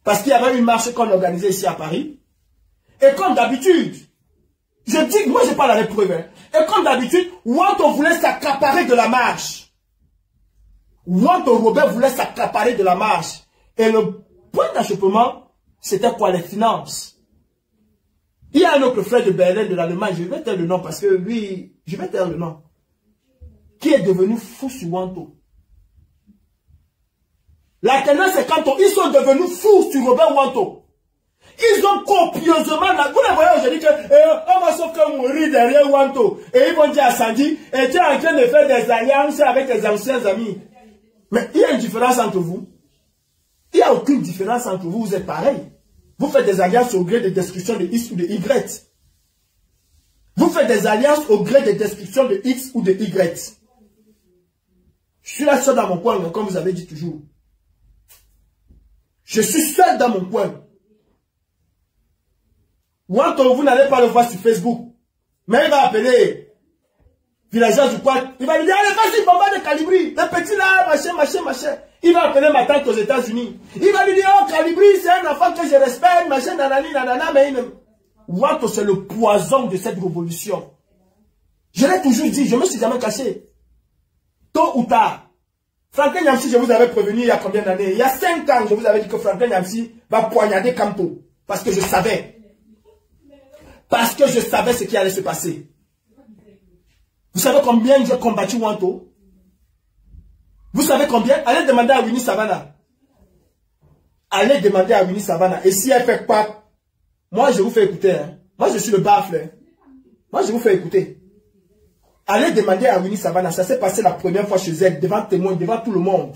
Parce qu'il y avait une marche qu'on organisait ici à Paris. Et comme d'habitude, je dis, moi je parle avec preuve. Hein. Et comme d'habitude, Wanto voulait s'accaparer de la marche. Wanto Robert voulait s'accaparer de la marche. Et le point d'achoppement, c'était quoi? Les finances. Il y a un autre frère de Berlin de l'Allemagne, je vais taire le nom parce que lui, je vais taire le nom, qui est devenu fou sur Wanto. La tendance c'est quand ils sont devenus fous sur Robert Wanto. Ils ont copieusement, vous les voyez aujourd'hui que on va sauf que mourir derrière Wanto. Et ils vont dire à Sandy, et tu es en train de faire des alliances avec tes anciens amis. Mais il y a une différence entre vous. Il n'y a aucune différence entre vous, vous êtes pareil. Vous faites des alliances au gré de destruction de X ou de Y. Vous faites des alliances au gré des descriptions de X ou de Y. Je suis là seul dans mon coin, comme vous avez dit toujours. Je suis seul dans mon coin. Wanto, vous n'allez pas le voir sur Facebook. Mais il va appeler villageois du coin. Il va lui dire, allez, vas-y, bomba de Calibri. Le petit là, machin. Il va appeler ma tante aux États-Unis. Il va lui dire, oh, Calibri, c'est un enfant que je respecte, machin, nanani, nanana, mais il ne... Wanto, c'est le poison de cette révolution. Je l'ai toujours dit, je ne me suis jamais caché. Tôt ou tard, Franklin Nyamsi, je vous avais prévenu il y a combien d'années? Il y a 5 ans, je vous avais dit que Franklin Nyamsi va poignarder Campo. Parce que je savais. Parce que je savais ce qui allait se passer. Vous savez combien j'ai combattu Wanto? Vous savez combien? Allez demander à Winnie Savannah. Allez demander à Winnie Savannah. Et si elle fait quoi? Moi, je vous fais écouter. Hein. Moi, je suis le baffle. Hein. Moi, je vous fais écouter. Allez demander à Winnie Savannah. Ça s'est passé la première fois chez elle, devant témoin, devant tout le monde.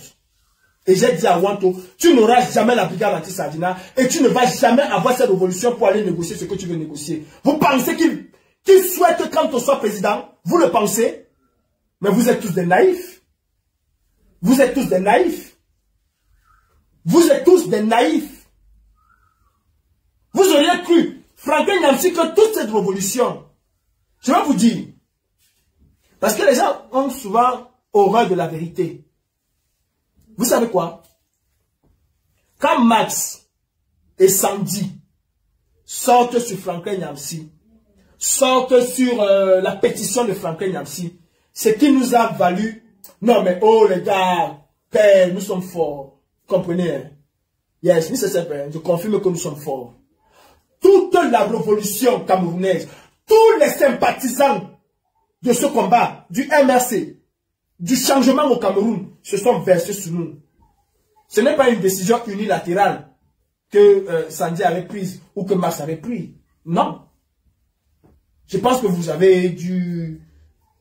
Et j'ai dit à Wanto, tu n'auras jamais la brigade anti-Sardina et tu ne vas jamais avoir cette révolution pour aller négocier ce que tu veux négocier. Vous pensez qu'il souhaite que Kanto soit président? Vous le pensez? Mais vous êtes tous des naïfs. Vous êtes tous des naïfs. Vous êtes tous des naïfs. Vous auriez cru, Franklin Nyamsi, que toute cette révolution, je vais vous dire, parce que les gens ont souvent horreur de la vérité. Vous savez quoi? Quand Max et Sandy sortent sur Franklin Nyamsi, sortent sur la pétition de Franklin Nyamsi, ce qui nous a valu, non mais oh les gars, père, nous sommes forts. Comprenez? Hein? Yes, je confirme que nous sommes forts. Toute la révolution camerounaise, tous les sympathisants de ce combat, du MRC, du changement au Cameroun, se sont versés sur nous. Ce n'est pas une décision unilatérale que Sandy avait prise ou que Max avait prise. Non. Je pense que vous avez dû...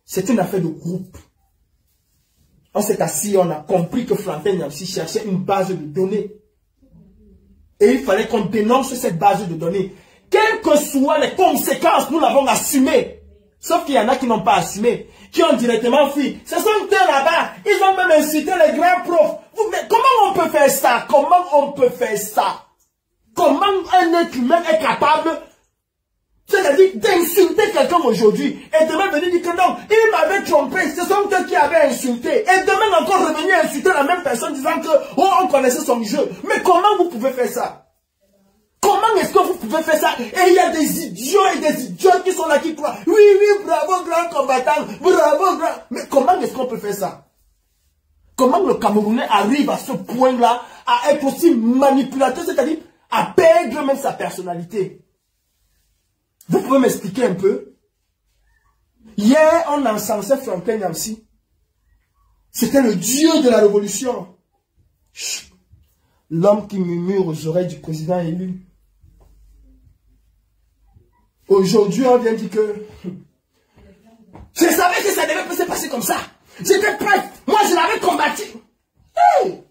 C'est une affaire de groupe. On s'est assis, on a compris que Franklin Nyamsi cherchait une base de données. Et il fallait qu'on dénonce cette base de données. Quelles que soient les conséquences, nous l'avons assumé. Sauf qu'il y en a qui n'ont pas assumé, qui ont directement fui. Ce sont eux là-bas, ils ont même incité les grands profs. Mais comment on peut faire ça? Comment on peut faire ça? Comment un être humain est capable, c'est-à-dire d'insulter quelqu'un aujourd'hui, et demain venir dire que non, il m'avait trompé, ce sont eux qui avaient insulté, et demain encore revenir insulter la même personne disant que, oh, on connaissait son jeu. Mais comment vous pouvez faire ça? Comment est-ce que vous pouvez faire ça? Et il y a des idiots et des idiotes qui sont là qui croient. Oui, oui, bravo, grand combattant. Bravo, grand. Mais comment est-ce qu'on peut faire ça? Comment le Camerounais arrive à ce point-là à être aussi manipulateur, c'est-à-dire à perdre même sa personnalité? Vous pouvez m'expliquer un peu? Hier, on encensait Franklin Nyamsi. C'était le dieu de la révolution. L'homme qui murmure aux oreilles du président élu. Aujourd'hui, on vient dire que je savais que ça devait se passer comme ça. J'étais prêt. Moi, je l'avais combattu. Hey!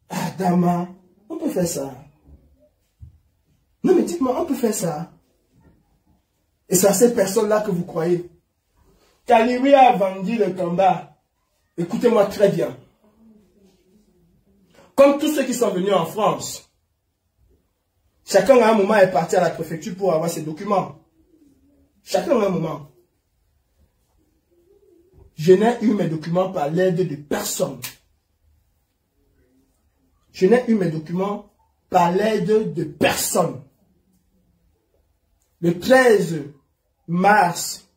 Adama, on peut faire ça. Non, mais dites-moi, on peut faire ça. Et c'est à ces personnes-là que vous croyez. Calibri a vendu le combat. Écoutez-moi très bien. Comme tous ceux qui sont venus en France, chacun à un moment est parti à la préfecture pour avoir ses documents. Chacun à un moment. Je n'ai eu mes documents par l'aide de personne. Je n'ai eu mes documents par l'aide de personne. Le 13 mars,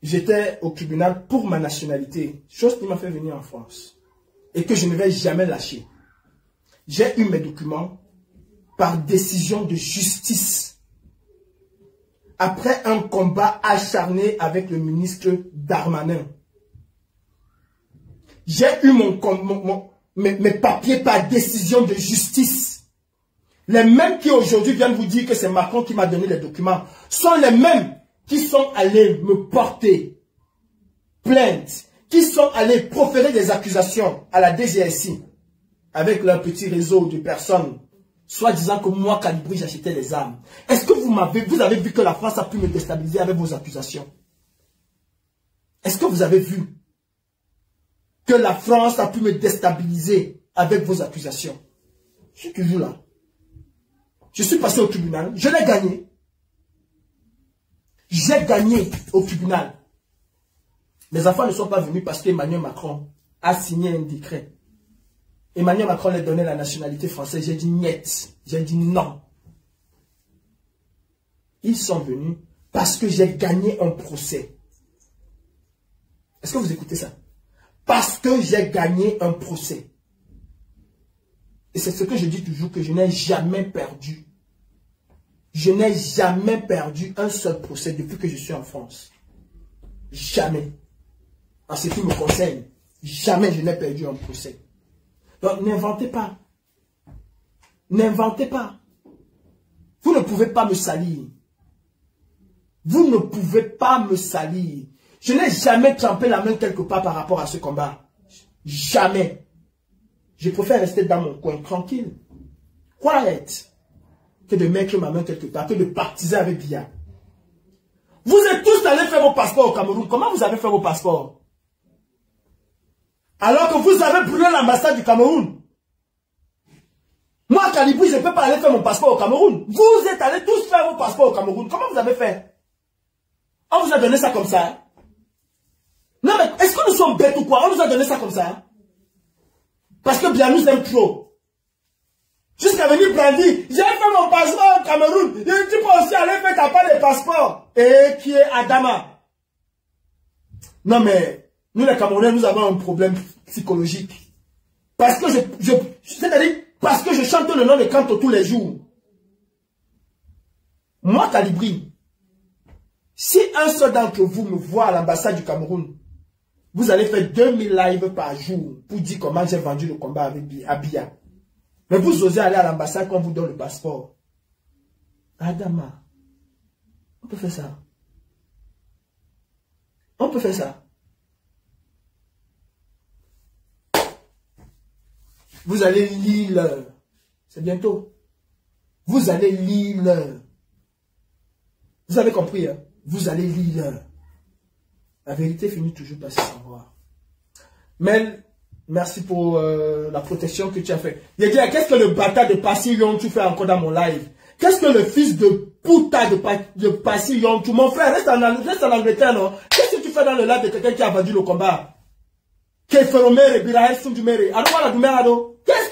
j'étais au tribunal pour ma nationalité, chose qui m'a fait venir en France. Et que je ne vais jamais lâcher. J'ai eu mes documents par décision de justice. Après un combat acharné avec le ministre Darmanin. J'ai eu mes papiers par décision de justice. Les mêmes qui aujourd'hui viennent vous dire que c'est Macron qui m'a donné les documents sont les mêmes qui sont allés me porter plainte, qui sont allés proférer des accusations à la DGSI avec leur petit réseau de personnes soit disant que moi, Calibri, j'achetais les armes. Est-ce que vous avez vu que la France a pu me déstabiliser avec vos accusations? Est-ce que vous avez vu que la France a pu me déstabiliser avec vos accusations? Je suis toujours là. Je suis passé au tribunal, je l'ai gagné. J'ai gagné au tribunal. Mes enfants ne sont pas venus parce qu'Emmanuel Macron a signé un décret. Emmanuel Macron leur donnait la nationalité française. J'ai dit niet. J'ai dit non. Ils sont venus parce que j'ai gagné un procès. Est-ce que vous écoutez ça? Parce que j'ai gagné un procès. Et c'est ce que je dis toujours, que je n'ai jamais perdu. Je n'ai jamais perdu un seul procès depuis que je suis en France. Jamais. En ce qui me concerne, jamais je n'ai perdu un procès. Donc n'inventez pas. N'inventez pas. Vous ne pouvez pas me salir. Vous ne pouvez pas me salir. Je n'ai jamais trempé la main quelque part par rapport à ce combat. Jamais. Je préfère rester dans mon coin, tranquille. Quiet. Que de mettre ma main quelque part, que de partiser avec Biya. Vous êtes tous allés faire vos passeports au Cameroun. Comment vous avez fait vos passeports? Alors que vous avez brûlé l'ambassade du Cameroun. Moi, Calibri, je ne peux pas aller faire mon passeport au Cameroun. Vous êtes allés tous faire vos passeports au Cameroun. Comment vous avez fait? On vous a donné ça comme ça? Non mais, est-ce que nous sommes bêtes ou quoi? On nous a donné ça comme ça? Parce que bien nous aime trop. Jusqu'à venir brandir, j'ai fait mon passeport au Cameroun. Et tu peux aussi aller faire ta part de passeport. Et qui est Adama? Non mais, nous les Camerounais, nous avons un problème psychologique. Parce que c'est-à-dire, parce que je chante le nom de Kanto tous les jours. Moi, Calibri, si un seul d'entre vous me voit à l'ambassade du Cameroun, vous allez faire 2000 lives par jour pour dire comment j'ai vendu le combat avec Biya. Mais vous osez aller à l'ambassade quand on vous donne le passeport. Adama, on peut faire ça. On peut faire ça. Vous allez lire l'heure. C'est bientôt. Vous allez lire l'heure. Vous avez compris, hein? Vous allez lire l'heure. La vérité finit toujours par se savoir. Mel, merci pour la protection que tu as fait. Il dit, qu'est-ce que le bâtard de Passy Yontou fait encore dans mon live? Qu'est-ce que le fils de puta de Passy Yontou? Mon frère, reste en Angleterre, non? Qu'est-ce que tu fais dans le live de quelqu'un qui a vendu le combat? Qu'est-ce que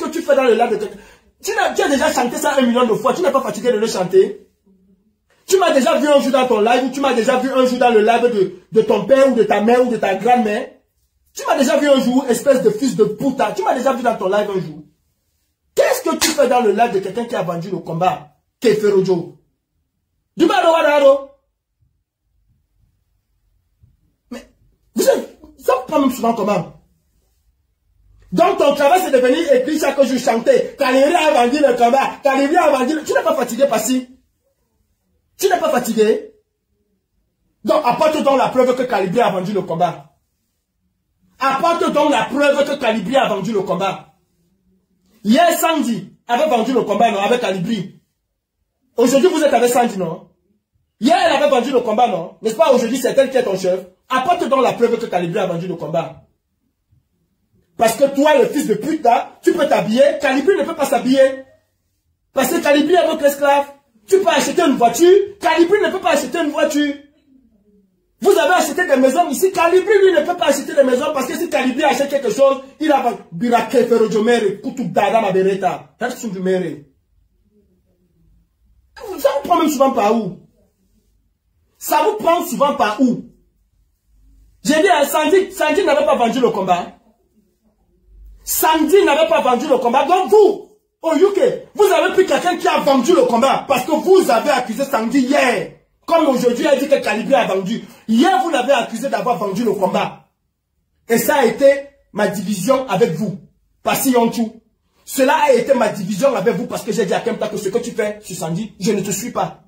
tu fais dans le live de quelqu'un? Tu as déjà chanté ça 1 million de fois. Tu n'es pas fatigué de le chanter? Tu m'as déjà vu un jour dans ton live, ou tu m'as déjà vu un jour dans le live de ton père, ou de ta mère, ou de ta grand-mère? Tu m'as déjà vu un jour, espèce de fils de puta. Tu m'as déjà vu dans ton live un jour. Qu'est-ce que tu fais dans le live de quelqu'un qui a vendu le combat? Keferojo. Du mal au. Mais, ça vous prend même souvent comment? Donc ton travail c'est de venir écrire chaque jour chanter. Calibri a vendu le combat. Calibri a vendu le... Tu n'es pas fatigué, Passy? Tu n'es pas fatigué? Donc apporte donc la preuve que Calibri a vendu le combat. Apporte donc la preuve que Calibri a vendu le combat. Hier, Sandy avait vendu le combat, non, avec Calibri. Aujourd'hui, vous êtes avec Sandy, non? Hier, elle avait vendu le combat, non? N'est-ce pas? Aujourd'hui, c'est elle qui est ton chef. Apporte donc la preuve que Calibri a vendu le combat. Parce que toi, le fils de pute, là, tu peux t'habiller. Calibri ne peut pas s'habiller. Parce que Calibri est votre esclave. Tu peux acheter une voiture. Calibri ne peut pas acheter une voiture. Vous avez acheté des maisons ici. Calibri, lui, ne peut pas acheter des maisons parce que si Calibri achète quelque chose, il a Birake Ferojomere, Koutou Dada Mabereta. Ça vous prend même souvent par où? Ça vous prend souvent par où? J'ai dit à Sandy n'avait pas vendu le combat. Sandy n'avait pas vendu le combat. Donc vous, au UK, vous avez pris quelqu'un qui a vendu le combat parce que vous avez accusé Sandy hier. Comme aujourd'hui, elle dit que Calibri a vendu. Hier, vous l'avez accusé d'avoir vendu le combat. Et ça a été ma division avec vous. Passy Yontou. Cela a été ma division avec vous parce que j'ai dit à Kemta que ce que tu fais sur Sandy, je ne te suis pas.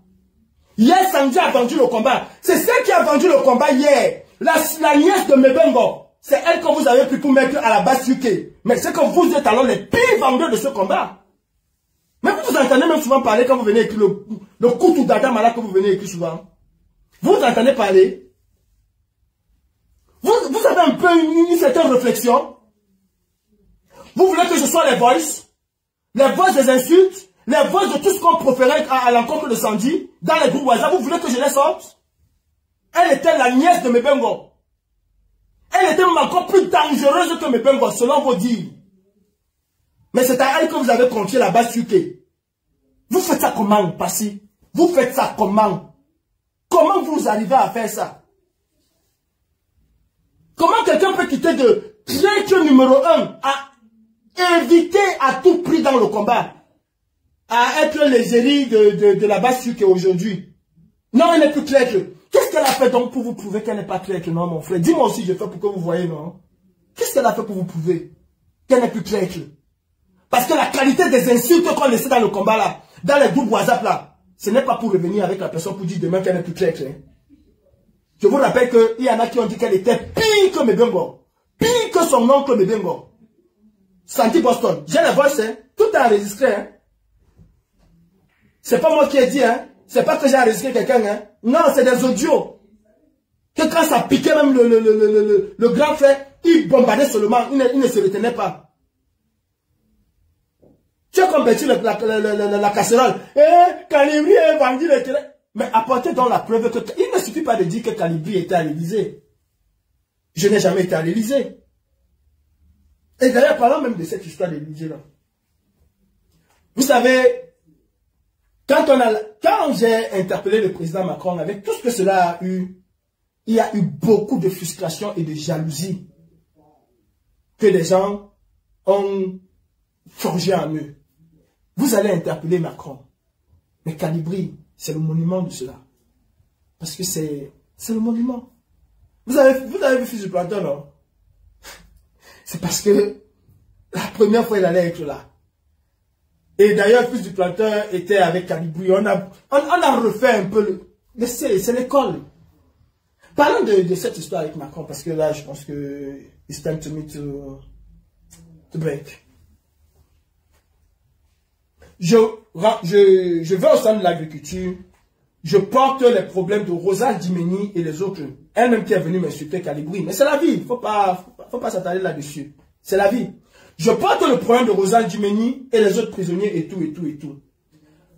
Hier, Sandy a vendu le combat. C'est celle qui a vendu le combat hier. La nièce de Mebengo. C'est elle que vous avez pris pour mettre à la base UK. Mais c'est que vous êtes alors les pires vendeurs de ce combat. Mais vous entendez même souvent parler quand vous venez écrire le Koutou Dada Malak que vous venez écrire souvent. Vous entendez parler. Vous avez un peu une certaine réflexion. Vous voulez que je sois les voices des insultes, les voices de tout ce qu'on proférait à l'encontre de Sandy dans les groupes WhatsApp. Vous voulez que je les sorte? Elle était la nièce de Mebengo. Elle était même encore plus dangereuse que Mebengo, selon vos dires. Mais c'est à elle que vous avez confié la base UK. Vous faites ça comment, Passy? Vous faites ça comment? Comment vous arrivez à faire ça? Comment quelqu'un peut quitter de traître numéro 1 à éviter à tout prix dans le combat, à être l'égérie de la base UK aujourd'hui? Non, elle n'est plus traître. Qu'est-ce qu'elle a fait donc pour vous prouver qu'elle n'est pas traître? Non, mon frère. Dis-moi aussi, je fais pour que vous voyez, non? Qu'est-ce qu'elle a fait pour vous prouver qu'elle n'est plus traître? Parce que la qualité des insultes qu'on laissait dans le combat là, dans les groupes WhatsApp là, ce n'est pas pour revenir avec la personne pour dire demain qu'elle n'est plus traître. Hein. Je vous rappelle qu'il y en a qui ont dit qu'elle était pire que Mebengo. Pire que son oncle Mebengo. Sandy Boston. J'ai la voix, hein. Tout est enregistré. Hein. C'est pas moi qui ai dit, hein. C'est pas que j'ai enregistré quelqu'un, hein. Non, c'est des audios. Que quand ça piquait même le grand frère, il bombardait seulement, il ne se retenait pas. Tu as compris la casserole. Calibri a vendu le terrain. Mais apportez donc la preuve que... Il ne suffit pas de dire que Calibri était à l'Élysée. Je n'ai jamais été à l'Élysée. Et d'ailleurs, parlons même de cette histoire de l'Élysée là. Vous savez, quand j'ai interpellé le président Macron, avec tout ce que cela a eu, il y a eu beaucoup de frustration et de jalousie que les gens ont forgé en eux. Vous allez interpeller Macron. Mais Calibri, c'est le monument de cela. Parce que c'est le monument. Vous avez vu Fils du Planteur, non? C'est parce que la première fois, il allait être là. Et d'ailleurs, Fils du Planteur était avec Calibri. On a refait un peu c'est l'école. Parlons de cette histoire avec Macron, parce que là, je pense que it's time to me to break. Je vais au centre de l'agriculture, je porte les problèmes de Rosal Dimeni et les autres. Elle-même qui est venue m'insulter Calibri. Mais c'est la vie, faut pas s'attarder là-dessus. C'est la vie. Je porte le problème de Rosal Dimeni et les autres prisonniers et tout.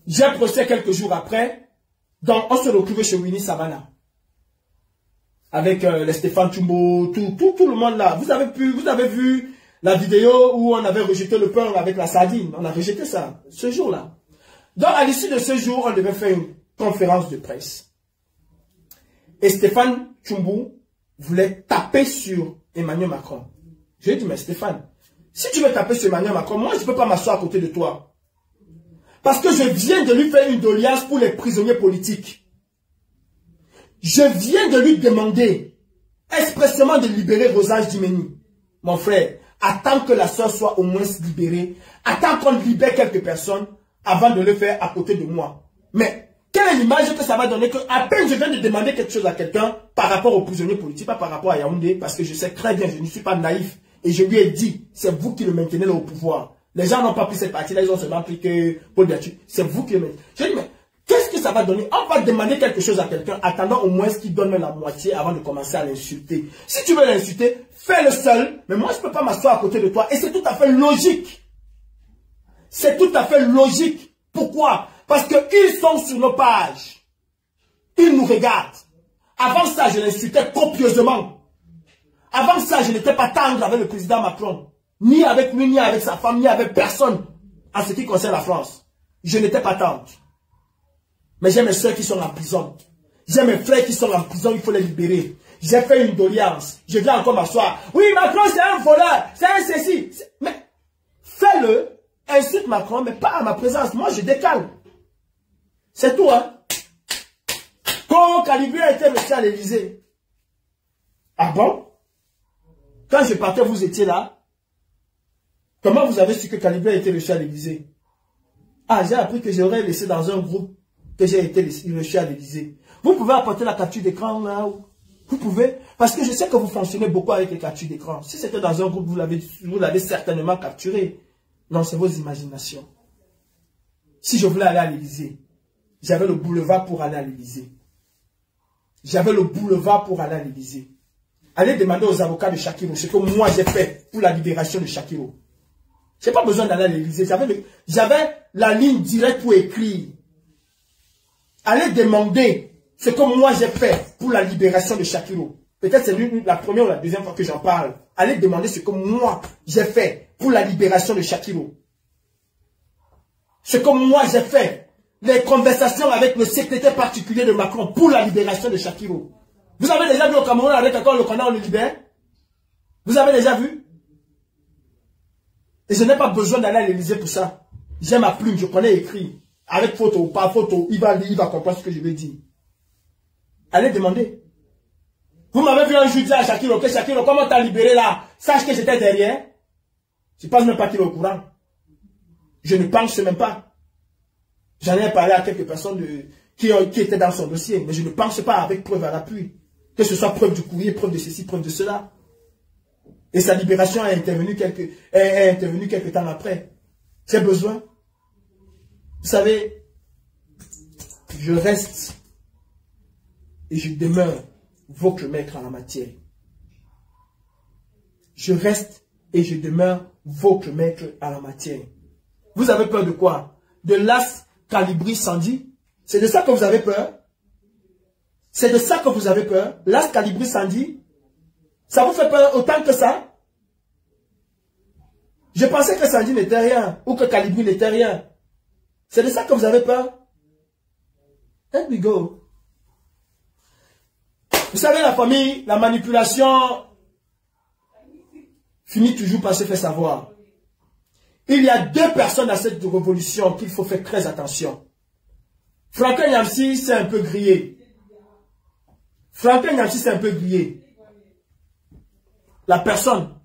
J'ai procès quelques jours après, donc on se retrouve chez Winnie Savannah. Avec les Stéphane Chumbo, tout le monde là. Vous avez vu la vidéo où on avait rejeté le pain avec la sardine. On a rejeté ça, ce jour-là. Donc, à l'issue de ce jour, on devait faire une conférence de presse. Et Stéphane Chumbo voulait taper sur Emmanuel Macron. Je lui ai dit, mais Stéphane, si tu veux taper sur Emmanuel Macron, moi, je ne peux pas m'asseoir à côté de toi. Parce que je viens de lui faire une doléance pour les prisonniers politiques. Je viens de lui demander expressément de libérer Rosal Dimeni. Mon frère, attends que la soeur soit au moins libérée. Attends qu'on libère quelques personnes avant de le faire à côté de moi. Mais quelle est l'image que ça va donner que à peine je viens de demander quelque chose à quelqu'un par rapport aux prisonniers politiques, pas par rapport à Yaoundé, parce que je sais très bien, je ne suis pas naïf. Et je lui ai dit, c'est vous qui le maintenez là au pouvoir. Les gens n'ont pas pris cette partie-là, ils ont seulement pris que Paul Biatu. C'est vous qui le maintenez. Je dis, mais qu'est-ce que ça va donner? On va demander quelque chose à quelqu'un, attendant au moins qu'il donne la moitié avant de commencer à l'insulter. Si tu veux l'insulter, fais-le seul, mais moi je ne peux pas m'asseoir à côté de toi. Et c'est tout à fait logique. C'est tout à fait logique. Pourquoi? Parce qu'ils sont sur nos pages. Ils nous regardent. Avant ça, je l'insultais copieusement. Avant ça, je n'étais pas tendre avec le président Macron. Ni avec lui, ni avec sa femme, ni avec personne. En ce qui concerne la France. Je n'étais pas tendre. Mais j'ai mes soeurs qui sont en prison. J'ai mes frères qui sont en prison, il faut les libérer. J'ai fait une doléance. Je viens encore m'asseoir. Oui, Macron, c'est un voleur. C'est un ceci. Mais fais-le. Insulte Macron, mais pas à ma présence. Moi, je décale. C'est tout, hein. Quand Calibri a été reçu à l'Élysée. Ah bon? Quand je partais, vous étiez là. Comment vous avez su que Calibri a été reçu à l'Élysée? Ah, j'ai appris que j'aurais laissé dans un groupe que j'ai été reçu à l'Élysée. Vous pouvez apporter la capture d'écran là. Vous pouvez. Parce que je sais que vous fonctionnez beaucoup avec les captures d'écran. Si c'était dans un groupe, vous l'avez certainement capturé. Non, c'est vos imaginations. si je voulais aller à l'Élysée, j'avais le boulevard pour aller à l'Élysée. J'avais le boulevard pour aller à l'Élysée. Allez demander aux avocats de Shakiro ce que moi j'ai fait pour la libération de Shakiro. Je n'ai pas besoin d'aller à l'Élysée. J'avais la ligne directe pour écrire. Allez demander ce que moi j'ai fait pour la libération de Shakiro. Peut-être c'est la première ou la deuxième fois que j'en parle. Allez demander ce que moi j'ai fait pour la libération de Shakiro. Ce que moi j'ai fait. Les conversations avec le secrétaire particulier de Macron pour la libération de Shakiro. Vous avez déjà vu au Cameroun avec accord le Canada, on le libère? Vous avez déjà vu? Et je n'ai pas besoin d'aller à l'Élysée pour ça. J'ai ma plume, je connais écrit. Avec photo ou pas photo, il va comprendre ce que je vais dire. Allez demander. Vous m'avez vu un jour dire à Shakiro, ok Shakiro, comment t'as libéré là? Sache que j'étais derrière. Je ne pense même pas qu'il est au courant. Je ne pense même pas. J'en ai parlé à quelques personnes qui étaient dans son dossier, mais je ne pense pas avec preuve à l'appui. Que ce soit preuve du courrier, preuve de ceci, preuve de cela. Et sa libération est intervenue quelques temps après. J'ai besoin. Vous savez, je reste et je demeure votre maître en la matière. Je reste et je demeure votre maître en la matière. Vous avez peur de quoi? De l'as Calibri 110? C'est de ça que vous avez peur? C'est de ça que vous avez peur? L'as Calibri 110? Ça vous fait peur autant que ça? Je pensais que 110 n'était rien, ou que Calibri n'était rien. C'est de ça que vous avez peur? Let me go. Vous savez, la famille, la manipulation finit toujours par se faire savoir. Il y a deux personnes dans cette révolution qu'il faut faire très attention. Franklin Nyamsi s'est un peu grillé. Franklin Nyamsi s'est un peu grillé. La personne,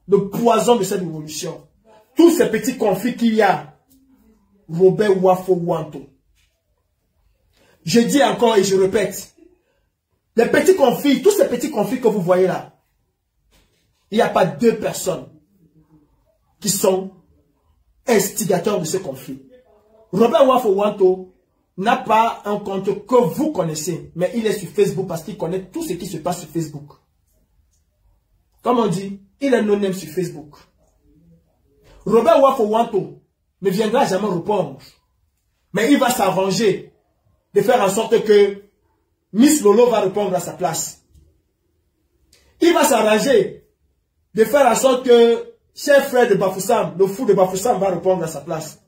le poison de cette révolution. Tous ces petits conflits qu'il y a. Robert Wafo Wanto. Je dis encore et je répète. Les petits conflits, tous ces petits conflits que vous voyez là. Il n'y a pas deux personnes qui sont instigateurs de ce conflit. Robert Wafo Wanto n'a pas un compte que vous connaissez, mais il est sur Facebook parce qu'il connaît tout ce qui se passe sur Facebook. Comme on dit, il est non-name sur Facebook. Robert Wafo Wanto ne viendra jamais répondre, mais il va s'arranger de faire en sorte que Miss Lolo va répondre à sa place. Il va s'arranger de faire en sorte que cher frère de Bafoussam, le fou de Bafoussam va répondre à sa place.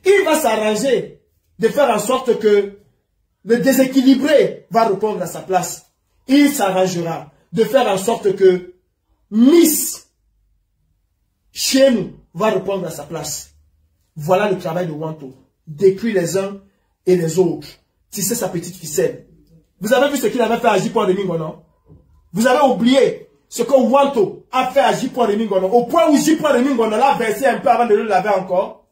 Il va s'arranger de faire en sorte que le déséquilibré va répondre à sa place. Il s'arrangera de faire en sorte que Miss chez nous va répondre à sa place. Voilà le travail de Wanto. Détruire les uns et les autres. Tisser sa petite ficelle. Vous avez vu ce qu'il avait fait à J.Domingo, non? Vous avez oublié ce que Wanto a fait à J.Domingo, non? Au point où J.Domingo l'a versé un peu avant de le laver encore.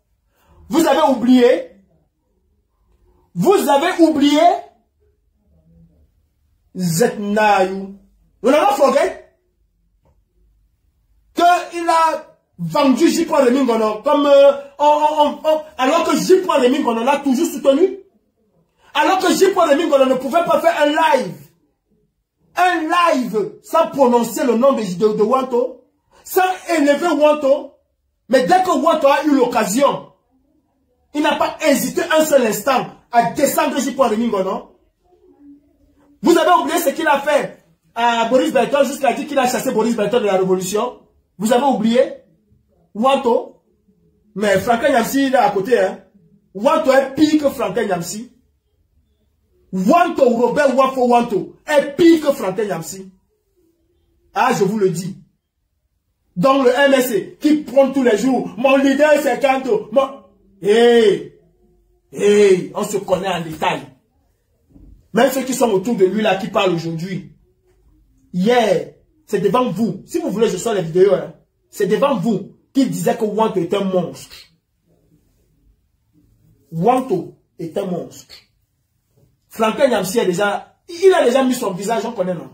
Vous avez oublié. Vous avez oublié. Zetnayu. Vous n'avez pas forget qu'il a vendu J.Domingo comme alors que J.Domingo l'a toujours soutenu. Alors que J.Domingo ne pouvait pas faire un live sans prononcer le nom de Wanto, sans élever Wanto. Mais dès que Wanto a eu l'occasion, il n'a pas hésité un seul instant à descendre J.Domingo, non? Vous avez oublié ce qu'il a fait à Boris Berton jusqu'à dire qu'il a chassé Boris Berton de la Révolution. Vous avez oublié Wanto? Mais Franklin Nyamsi, il est à côté. Hein? Wanto est pire que Franklin Nyamsi. Wanto, Robert Wafo Wanto, est pire que Franklin Nyamsi. Ah, je vous le dis. Dans le MSC, qui prend tous les jours, mon leader c'est Kanto. Hey, on se connaît en détail. Même ceux qui sont autour de lui là, qui parlent aujourd'hui. Hier, c'est devant vous. Si vous voulez, je sors les vidéos. Hein, c'est devant vous qu'il disait que Wanto est un monstre. Wanto est un monstre. Franklin Nyamsi il a déjà mis son visage, on connaît, non?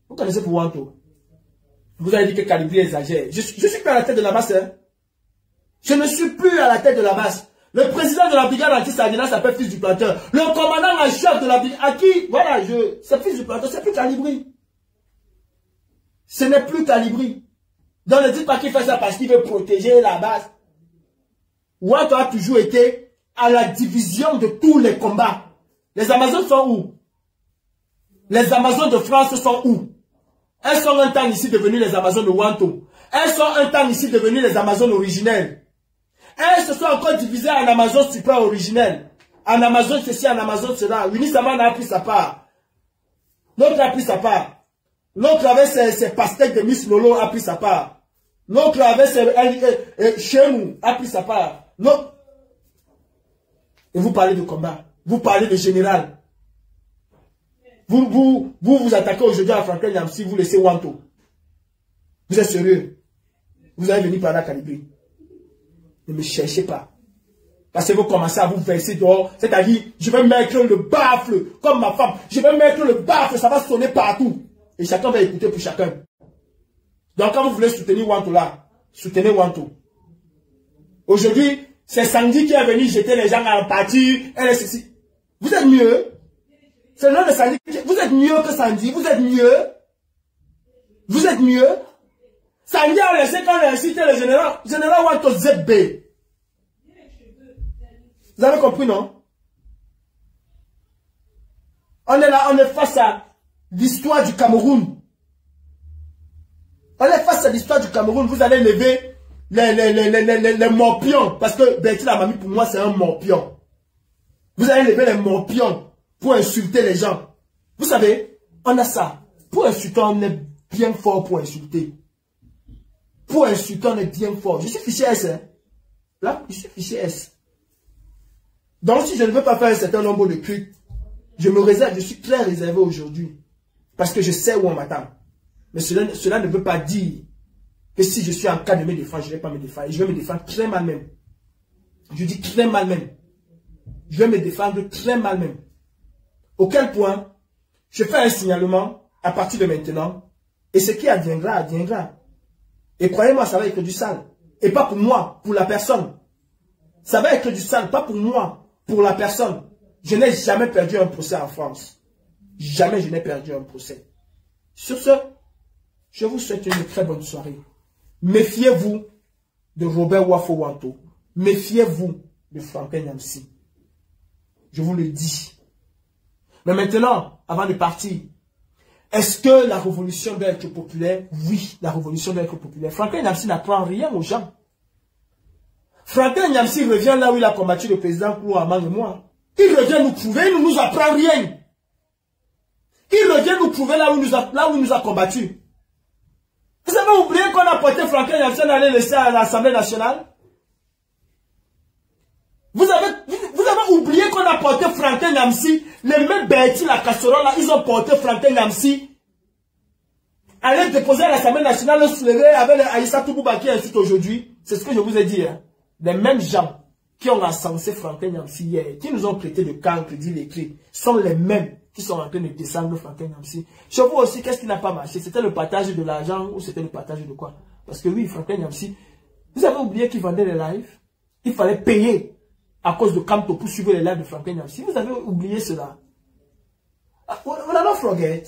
Vous connaissez pour Wanto. Vous avez dit que Calibri exagère. Je suis plus à la tête de la base, hein? Je ne suis plus à la tête de la base. Le président de la brigade anti-Sardina s'appelle Fils du Planteur. Le commandant en chef de la brigade, à qui, voilà, c'est Fils du Planteur, c'est plus Calibri. Ce n'est plus Calibri. Donc ne dites pas qu'il fait ça parce qu'il veut protéger la base. Wanto a toujours été à la division de tous les combats. Les Amazones sont où? Les Amazones de France sont où? Elles sont un temps ici devenues les Amazones de Wanto. Elles sont un temps ici devenues les Amazones originelles. Elles se sont encore divisées en Amazones super originelles. En Amazon ceci, en Amazon cela. Unisama a pris sa part. L'autre a pris sa part. L'autre avec ses pastèques de Miss Lolo a pris sa part. L'autre avec ses Chemou a pris sa part. L'autre. Et vous parlez de combat. Vous parlez de général. Vous attaquez aujourd'hui à Franklin Nyamsi, vous laissez Wanto. Vous êtes sérieux? Vous allez venir par là, Calibri. Ne me cherchez pas. Parce que vous commencez à vous verser dehors. C'est-à-dire, je vais mettre le baffle, comme ma femme. Je vais mettre le baffle, ça va sonner partout. Et chacun va écouter pour chacun. Donc quand vous voulez soutenir Wanto là, soutenez Wanto. Aujourd'hui, c'est Sandy qui est venu jeter les gens en partie. Elle est ceci. Vous êtes mieux. C'est le nom de Sandy. Vous êtes mieux que Sandy. Vous êtes mieux. Vous êtes mieux. Sandy a laissé quand elle a incité le général Wanto ZB. Vous avez compris, non? On est là, on est face à l'histoire du Cameroun. On est face à l'histoire du Cameroun. Vous allez lever les morpions. Parce que Bertie la mamie, pour moi, c'est un morpion. Vous allez lever les morpions pour insulter les gens. Vous savez, on a ça. Pour insulter, on est bien fort pour insulter. Pour insulter, on est bien fort. Je suis fichier S. Hein? Là, je suis fichier S. Donc, si je ne veux pas faire un certain nombre de trucs, je me réserve, je suis très réservé aujourd'hui. Parce que je sais où on m'attend. Mais cela ne veut pas dire que si je suis en cas de me défendre, je ne vais pas me défendre. Et je vais me défendre très mal même. Je dis très mal même. Je vais me défendre très mal même. Auquel point, je fais un signalement à partir de maintenant. Et ce qui adviendra, adviendra. Et croyez-moi, ça va être du sale. Et pas pour moi, pour la personne. Ça va être du sale, pas pour moi. Pour la personne, je n'ai jamais perdu un procès en France. Jamais je n'ai perdu un procès. Sur ce, je vous souhaite une très bonne soirée. Méfiez-vous de Robert Wafo Wanto. Méfiez-vous de Franklin Nyamsi. Je vous le dis. Mais maintenant, avant de partir, est-ce que la révolution doit être populaire? Oui, la révolution doit être populaire. Franklin Nyamsi n'apprend rien aux gens. Franklin Nyamsi revient là où il a combattu le président Koulo Amang et moi. Il revient nous prouver, il ne nous apprend rien. Il revient nous prouver là où il nous a combattu. Vous avez oublié qu'on a porté Franklin Nyamsi à aller laisser à l'Assemblée nationale? Vous avez oublié qu'on a porté Franklin Nyamsi, les mêmes Bertie la casserole là, ils ont porté Franklin Nyamsi. Aller déposer à l'Assemblée nationale, le soulever avec Aïssa Toubouba qui insulte aujourd'hui. C'est ce que je vous ai dit. Hein. Les mêmes gens qui ont encensé Franklin Nyamsi hier, qui nous ont prêté de cancre, dit l'écrit, sont les mêmes qui sont en train de descendre Franklin Nyamsi. Chez vous aussi, qu'est-ce qui n'a pas marché? C'était le partage de l'argent ou c'était le partage de quoi? Parce que oui, Franklin Nyamsi, vous avez oublié qu'il vendait les lives? Il fallait payer à cause de Camto pour suivre les lives de Franklin Nyamsi. Vous avez oublié cela? On n'a pas forget.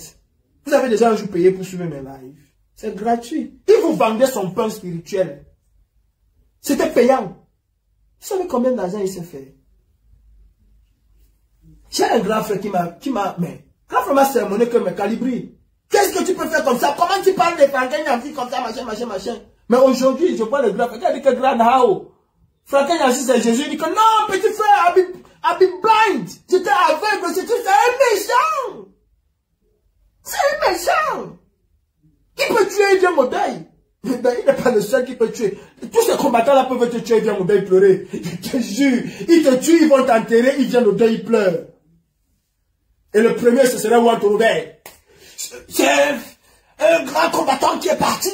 Vous avez déjà un jour payé pour suivre mes lives. C'est gratuit. Il vous vendait son pain spirituel. C'était payant. Vous savez combien d'argent il s'est fait? J'ai un grand frère qui m'a, mais, grand frère m'a sermonné que mes Calibri. Qu'est-ce que tu peux faire comme ça? Comment tu parles de Franklin Nyamsi comme ça, machin? Mais aujourd'hui, je vois le grand frère, il dit que grand hao. Franklin Nyamsi c'est Jésus, il dit que non, petit frère, I've been blind. J'étais aveugle, c'est un méchant. C'est un méchant. Il peut tuer Dieu Modaï. Il n'est pas le seul qui peut tuer. Tous ces combattants-là peuvent te tuer, ils viennent au deuil pleurer. Je te jure, ils te tuent, ils vont t'enterrer, ils viennent au deuil, ils pleurent. Et le premier, ce serait Wanto Robert. C'est un grand combattant qui est parti.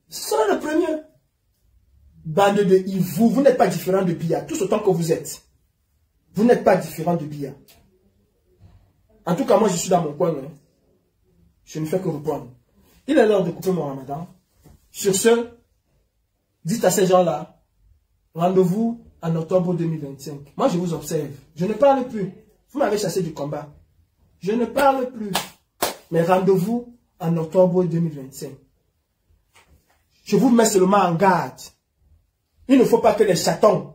Ce sera le premier. Bande de hivous, vous n'êtes pas différent de Biya, tous autant que vous êtes. Vous n'êtes pas différent de Biya. En tout cas, moi, je suis dans mon coin. Hein. Je ne fais que reprendre. Il est l'heure de couper mon ramadan. Sur ce, dites à ces gens-là, rendez-vous en octobre 2025. Moi, je vous observe. Je ne parle plus. Vous m'avez chassé du combat. Je ne parle plus. Mais rendez-vous en octobre 2025. Je vous mets seulement en garde. Il ne faut pas que les chatons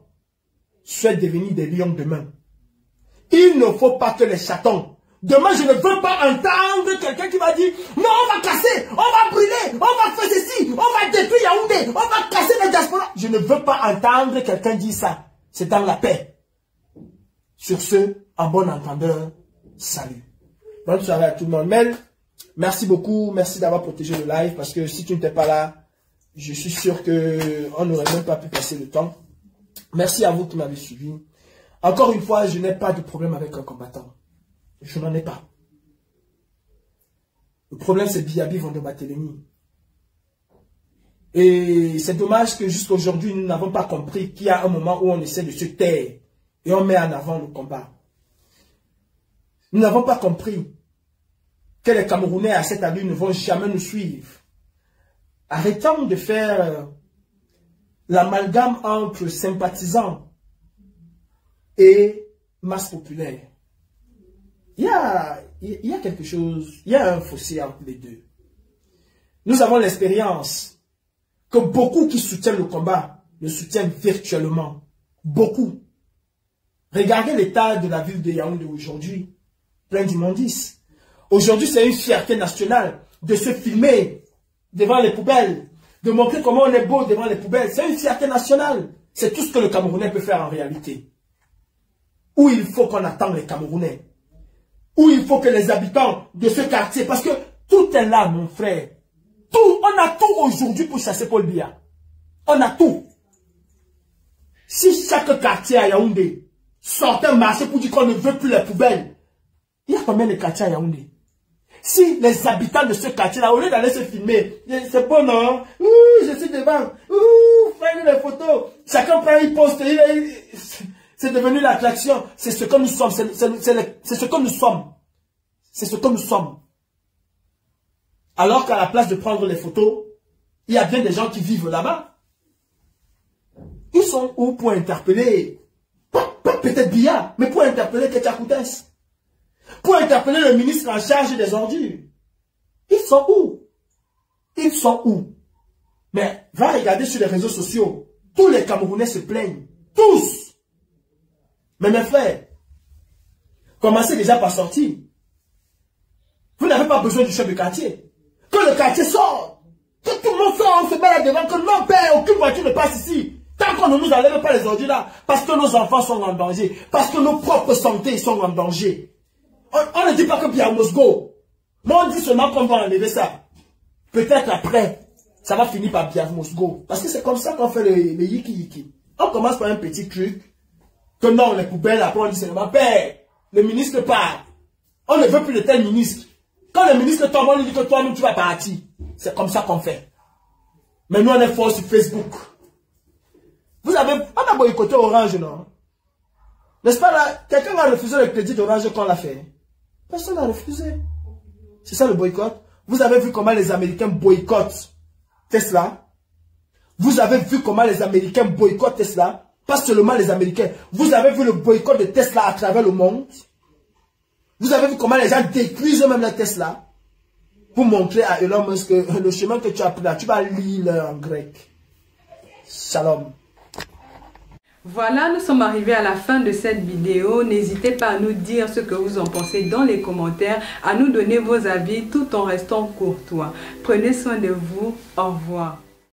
souhaitent devenir des lions demain. Il ne faut pas que les chatons. Demain, je ne veux pas entendre quelqu'un qui va dire non, on va casser, on va brûler, on va faire ceci, on va détruire Yaoundé, on va casser les diasporas. Je ne veux pas entendre quelqu'un dire ça. C'est dans la paix. Sur ce, en bon entendeur, salut. Bonne soirée à tout le monde. Mel, merci beaucoup. Merci d'avoir protégé le live parce que si tu n'étais pas là, je suis sûr qu'on n'aurait même pas pu passer le temps. Merci à vous qui m'avez suivi. Encore une fois, je n'ai pas de problème avec un combattant. Je n'en ai pas. Le problème, c'est Biabi Vondobatélémy. Et c'est dommage que jusqu'à aujourd'hui, nous n'avons pas compris qu'il y a un moment où on essaie de se taire et on met en avant le combat. Nous n'avons pas compris que les Camerounais à cette allure ne vont jamais nous suivre. Arrêtons de faire l'amalgame entre sympathisants et masse populaire. Il y a quelque chose, il y a un fossé entre les deux. Nous avons l'expérience que beaucoup qui soutiennent le combat le soutiennent virtuellement. Beaucoup. Regardez l'état de la ville de Yaoundé aujourd'hui, plein d'immondices. Aujourd'hui, c'est une fierté nationale de se filmer devant les poubelles, de montrer comment on est beau devant les poubelles. C'est une fierté nationale. C'est tout ce que le Camerounais peut faire en réalité. Où il faut qu'on attende les Camerounais. Où il faut que les habitants de ce quartier, parce que tout est là, mon frère. Tout, on a tout aujourd'hui pour chasser Paul Biya. On a tout. Si chaque quartier à Yaoundé sortait marcher pour dire qu'on ne veut plus les poubelles, il y a combien de quartiers à Yaoundé? Si les habitants de ce quartier-là, au lieu d'aller se filmer, c'est bon, non? Ouh, je suis devant. Ouh, prenez les photos. Chacun prend une poste. C'est devenu l'attraction. C'est ce que nous sommes. C'est ce que nous sommes. C'est ce que nous sommes. Alors qu'à la place de prendre les photos, il y a bien des gens qui vivent là-bas. Ils sont où pour interpeller? Pas peut-être Biya, mais pour interpeller Ketia Koutes. Pour interpeller le ministre en charge des ordures. Ils sont où? Ils sont où? Mais va regarder sur les réseaux sociaux. Tous les Camerounais se plaignent. Tous. Mais mes frères, commencez déjà par sortir. Vous n'avez pas besoin du chef de quartier. Que le quartier sorte. Que tout le monde sorte, on se met là devant. Que non, père, aucune voiture ne passe ici. Tant qu'on ne nous enlève pas les ordures là. Parce que nos enfants sont en danger. Parce que nos propres santé sont en danger. On ne dit pas que Biya Mosgo. Mais on dit seulement qu'on va enlever ça. Peut-être après, ça va finir par Biya Mosgo. Parce que c'est comme ça qu'on fait le yiki yiki. On commence par un petit truc. Que non, les poubelles, après on dit seulement, père, le ministre part. On ne veut plus de tel ministre. Quand le ministre tombe, on lui dit que toi-même tu vas partir. C'est comme ça qu'on fait. Mais nous on est fort sur Facebook. On a boycotté Orange, non? N'est-ce pas là? Quelqu'un a refusé le crédit d'Orange qu'on l'a fait. Personne n'a refusé. C'est ça le boycott. Vous avez vu comment les Américains boycottent Tesla? Vous avez vu comment les Américains boycottent Tesla? Pas seulement les Américains. Vous avez vu le boycott de Tesla à travers le monde. Vous avez vu comment les gens détruisent même la Tesla. Pour montrer à Elon Musk que le chemin que tu as pris là, tu vas lire en grec. Shalom. Voilà, nous sommes arrivés à la fin de cette vidéo. N'hésitez pas à nous dire ce que vous en pensez dans les commentaires, à nous donner vos avis tout en restant courtois. Prenez soin de vous. Au revoir.